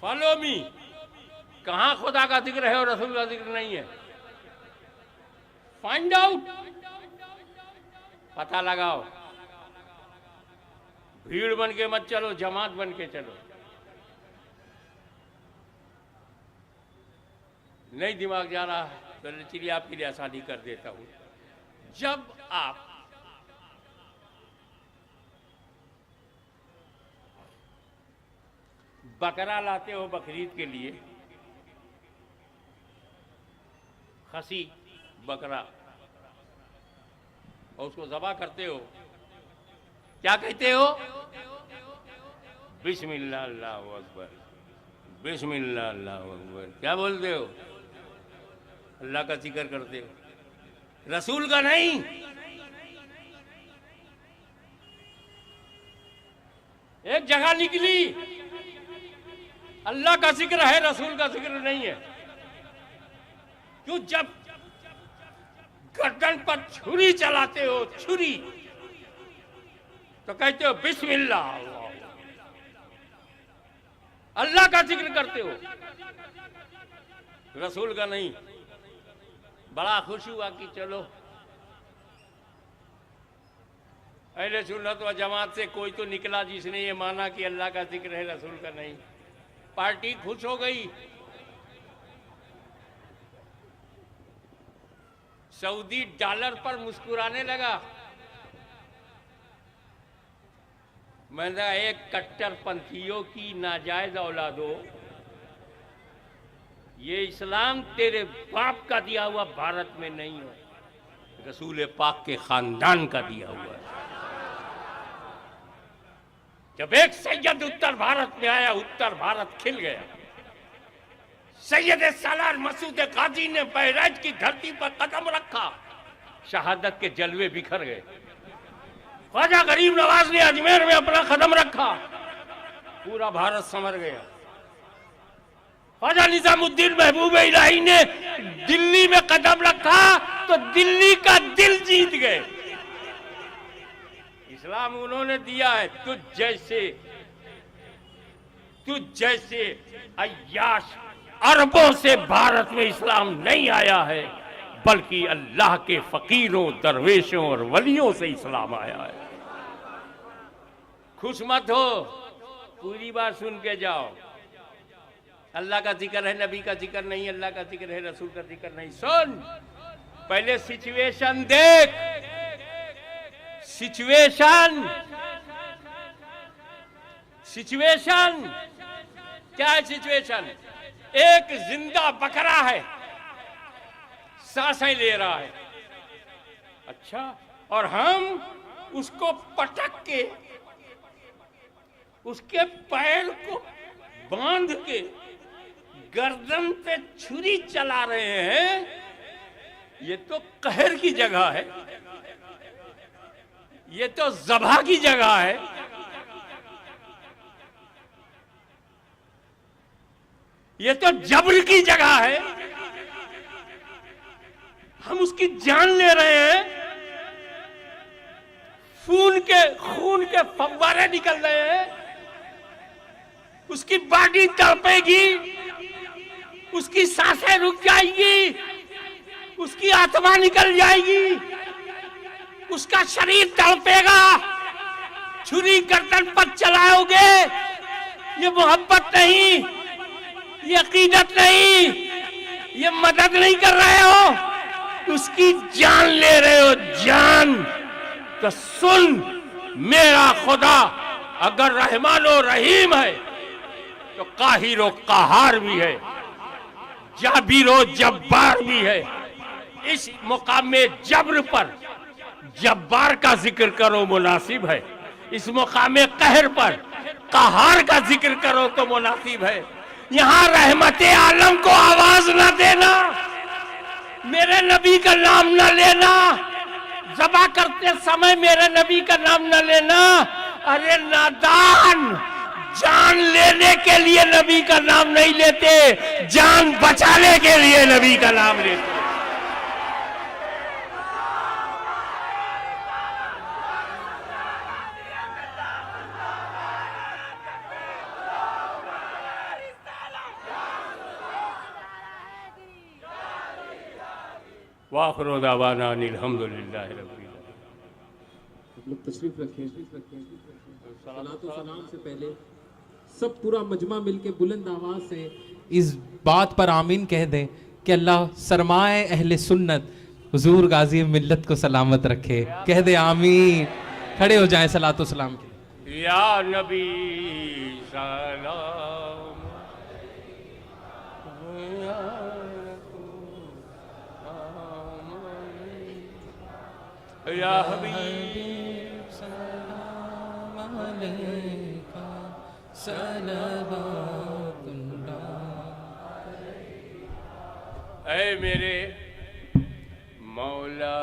फॉलो मी। कहां खुदा का जिक्र है और रसूल का जिक्र नहीं है? फाइंड आउट, पता लगाओ। भीड़ बन के मत चलो, जमात बन के चलो। नहीं दिमाग जा रहा है तो चलिए आपके लिए आसानी कर देता हूं। जब आप बकरा लाते हो बकरीद के लिए, खसी बकरा, और उसको ज़बा करते हो, क्या कहते हो? बिस्मिल्लाह अल्लाहु अकबर, बिस्मिल्लाह अल्लाहु अकबर। क्या बोलते हो? अल्लाह का जिक्र करते हो, रसूल का नहीं। एक जगह निकली, अल्लाह का जिक्र है, रसूल का जिक्र नहीं है। क्यों? जब गर्दन पर छुरी चलाते हो, छुरी, तो कहते हो बिस्मिल्लाह, अल्लाह का जिक्र करते हो, रसूल का नहीं। बड़ा खुश हुआ कि चलो अहले सुन्नत व जमात से कोई तो निकला जिसने ये माना कि अल्लाह का जिक्र है, रसूल का नहीं। पार्टी खुश हो गई। सऊदी डॉलर पर मुस्कुराने लगा। मैंने कहा, एक कट्टरपंथियों की नाजायज औलादो, ये इस्लाम तेरे बाप का दिया हुआ भारत में नहीं है, रसूल पाक के खानदान का दिया हुआ है। जब एक सैयद उत्तर भारत में आया, उत्तर भारत खिल गया। सैयद सालार मसूद गाजी ने बहराइच की धरती पर कदम रखा, शहादत के जलवे बिखर गए। ख्वाजा गरीब नवाज ने अजमेर में अपना कदम रखा, पूरा भारत संवर गया। ख्वाजा निजामुद्दीन महबूब इलाही ने दिल्ली में कदम रखा तो दिल्ली का दिल जीत गए। इस्लाम उन्होंने दिया है। तुझ जैसे अय्याश अरबों से भारत में इस्लाम नहीं आया है, बल्कि अल्लाह के फकीरों, दरवेशों और वलियों से इस्लाम आया है। खुश मत हो, पूरी बात सुन के जाओ। अल्लाह का जिक्र है, नबी का जिक्र नहीं, अल्लाह का जिक्र है, रसूल का जिक्र नहीं। सुन, पहले सिचुएशन देख। सिचुएशन क्या है? सिचुएशन एक जिंदा बकरा है, सांसें ले रहा है। अच्छा, और हम उसको पटक के उसके पैर को बांध के गर्दन पे छुरी चला रहे हैं। ये तो कहर की जगह है, ये तो ज़बह की जगह है। ये तो जबर की जगह है। हम उसकी जान ले रहे हैं, खून के फव्वारे निकल रहे हैं, उसकी बॉडी तड़पेगी, उसकी सांसें रुक जाएगी, उसकी आत्मा निकल जाएगी, उसका शरीर तड़पेगा। छुरी गर्दन पर चलाओगे, ये मोहब्बत नहीं, ये अकीदत नहीं, ये मदद नहीं कर रहे हो, उसकी जान ले रहे हो, जान। तो सुन, मेरा खुदा अगर रहमानो रहीम है तो काहिरो कहार भी है, जाबिरो जब्बार भी है। इस मुकाम में जब्र पर जब्बार का जिक्र करो मुनासिब है, इस मुकाम में कहर पर कहार का जिक्र करो तो मुनासिब है। यहां रहमते आलम को आवाज न देना, मेरे नबी का नाम न लेना, ज़बा करते समय मेरे नबी का नाम न लेना। अरे नादान, जान लेने के लिए नबी का नाम नहीं लेते, जान बचाने के लिए नबी का नाम लेते। वाखिरु दावाना अनिल हम्दुलिल्लाहि रब्बिल आलमीन। लोग तशरीफ रखें। सलातो सलाम से पहले सब पूरा मजमा मिलके बुलंद आवाज से इस बात पर आमीन कह दें कि अल्लाह सरमाए अहले सुन्नत हुजूर गाजी मिल्लत को सलामत रखे। कह दे आमीन। खड़े हो जाएं सलातो सलाम के। या नबी सलाम, या हबीब सलाम अलैका सलावतुल्लाह। ऐ मेरे मौला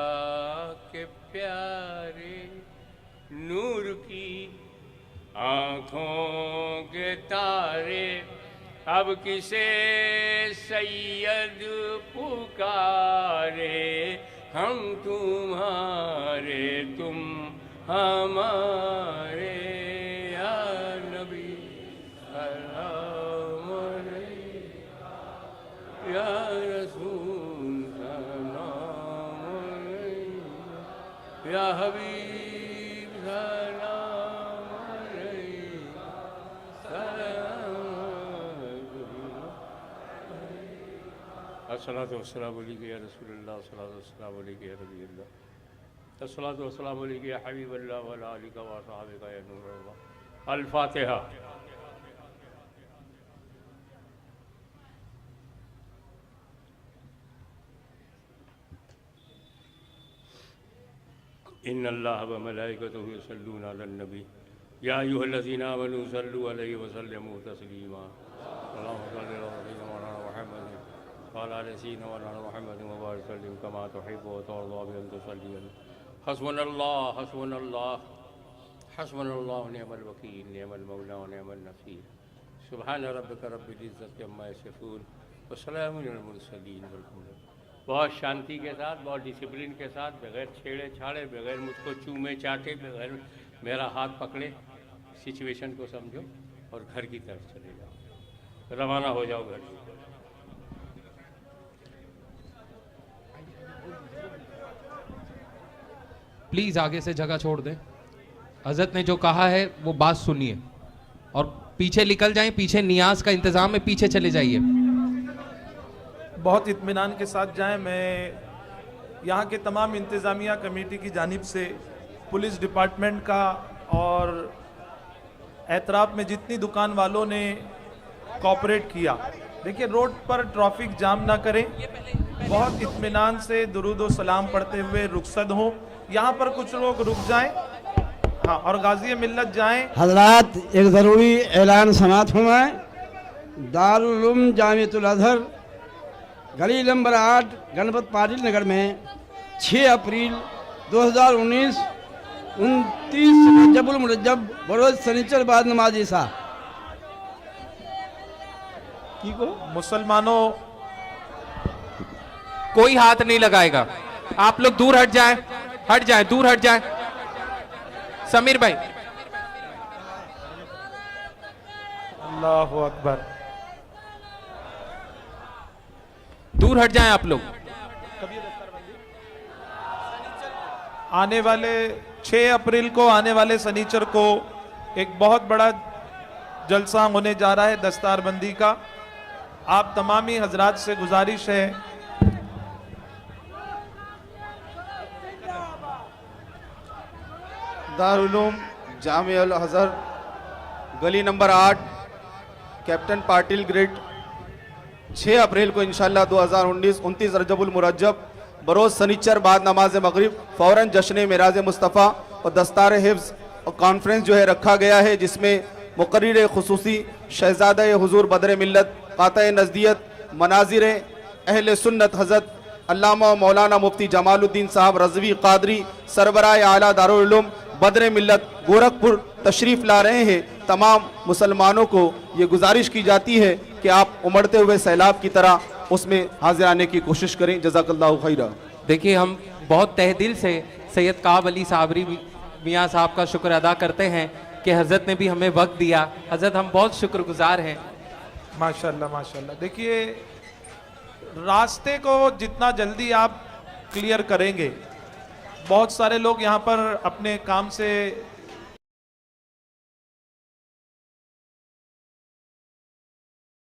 के प्यारे, नूर की आंखों के तारे, अब किसे सैयद पुकारे, हम तुम्हारे तुम हमारे, या नबी सलाम अलैका, या रसूल सलाम अलैका, या हबीब सलाम अलैका, अस्सलातु वस्सलामु अलैका या रसूलल्लाह, अस्सलातु वस्सलामु अलैका या नबीयल्लाह, अस्सलातु वस्सलामु अलैका या हबीबल्लाह व अला आलिका व असहाबिका या नूरल्लाह। अल फातिहा। इन्नल्लाह व मलाइकतहु युसल्लूना अलन नबी या अय्युहल्लज़ीना आमनू सल्लु अलैहि व सल्लिमू तस्लीमा अल्लाहुम्मा सल्लि अला सय्यिदिना मौलाना मुहम्मद व अला आलि सय्यिदिना मौलाना मुहम्मद व बारिक वसल्लिम कमा तुहिब्बु व तर्ज़ा बि अन तुसल्ली हस्बुनल्लाह हस्बुनल्लाह हस्बुनल्लाहु व निअमल वकील निअमल मौला व निअमन नसीर सुब्हान रब्बिका रब्बिल इज़्ज़ति अम्मा यसिफून व सलामुन अलल मुरसलीन वल्हम्दुलिल्लाह। बहुत शांति के साथ, बहुत डिसिप्लिन के साथ, बगैर छेड़े छाड़े, बगैर मुझको चूमे चाटे, बगैर मेरा हाथ पकड़े, सिचुएशन को समझो और घर की तरफ चले जाओ, रवाना हो जाओ घर। प्लीज आगे से जगह छोड़ दें। हजरत ने जो कहा है वो बात सुनिए और पीछे निकल जाएं। पीछे नियाज का इंतजाम है, पीछे चले जाइए। बहुत इत्मीनान के साथ जाएं। मैं यहाँ के तमाम इंतज़ामिया कमेटी की जानिब से, पुलिस डिपार्टमेंट का और एतराफ़ में जितनी दुकान वालों ने कोऑपरेट किया, देखिए रोड पर ट्रैफिक जाम ना करें, बहुत इत्मीनान से दुरूद व सलाम पढ़ते हुए रुखसत हों। यहाँ पर कुछ लोग रुक जाएं, हाँ, और गाज़ी मिल्लत जाएं। हजरात, एक ज़रूरी ऐलान समात हूँ मैं। दारुल उलूम जामिअतुल अज़हर गली नंबर 8 गणपत पाटिल नगर में 6 अप्रैल 2019 29 रजबुल मुरज्जब बरोज शनिचर बाद नमाज ईसा मुसलमानों, कोई हाथ नहीं लगाएगा। आप लोग दूर हट जाएं, दूर हट जाएं। समीर भाई, अल्लाहु अकबर, दूर हट जाएं आप लोग। आने वाले 6 अप्रैल को, आने वाले शनिचर को एक बहुत बड़ा जलसा होने जा रहा है दस्तारबंदी का। आप तमामी हजरात से गुजारिश है दारुल उलूम जामिअल अज़हर गली नंबर 8 कैप्टन पाटिल ग्रेड 6 अप्रैल को इंशाल्लाह 2019 29 रजबुल मुरज्जब बरोज़ सनीचर बाद नमाज मगरिब फ़ौरन जश्न मिराज मुस्तफ़ा और दस्तार हिफ्ज़ और कॉन्फ्रेंस जो है रखा गया है, जिसमें मुक़र्रिर खुसूसी शहज़ादा हुज़ूर बदर मिल्लत क़ाता नज़दियत मनाजिर अहले सुन्नत हज़रत अल्लामा मौलाना मुफ्ती जमालुद्दीन साहब रज़वी क़ादरी सरबराह आला दारुल उलूम बदर मिल्लत गोरखपुर तशरीफ़ ला रहे हैं। तमाम मुसलमानों को ये गुजारिश की जाती है कि आप उमड़ते हुए सैलाब की तरह उसमें हाजिर आने की कोशिश करें। जज़ाकल्लाहु खैरा। देखिए, हम बहुत तहे दिल से सैयद काब अली साबरी मियाँ साहब का शुक्र अदा करते हैं कि हज़रत ने भी हमें वक्त दिया। हज़रत, हम बहुत शुक्रगुजार हैं। माशाल्लाह माशाल्लाह। देखिए, रास्ते को जितना जल्दी आप क्लियर करेंगे, बहुत सारे लोग यहाँ पर अपने काम से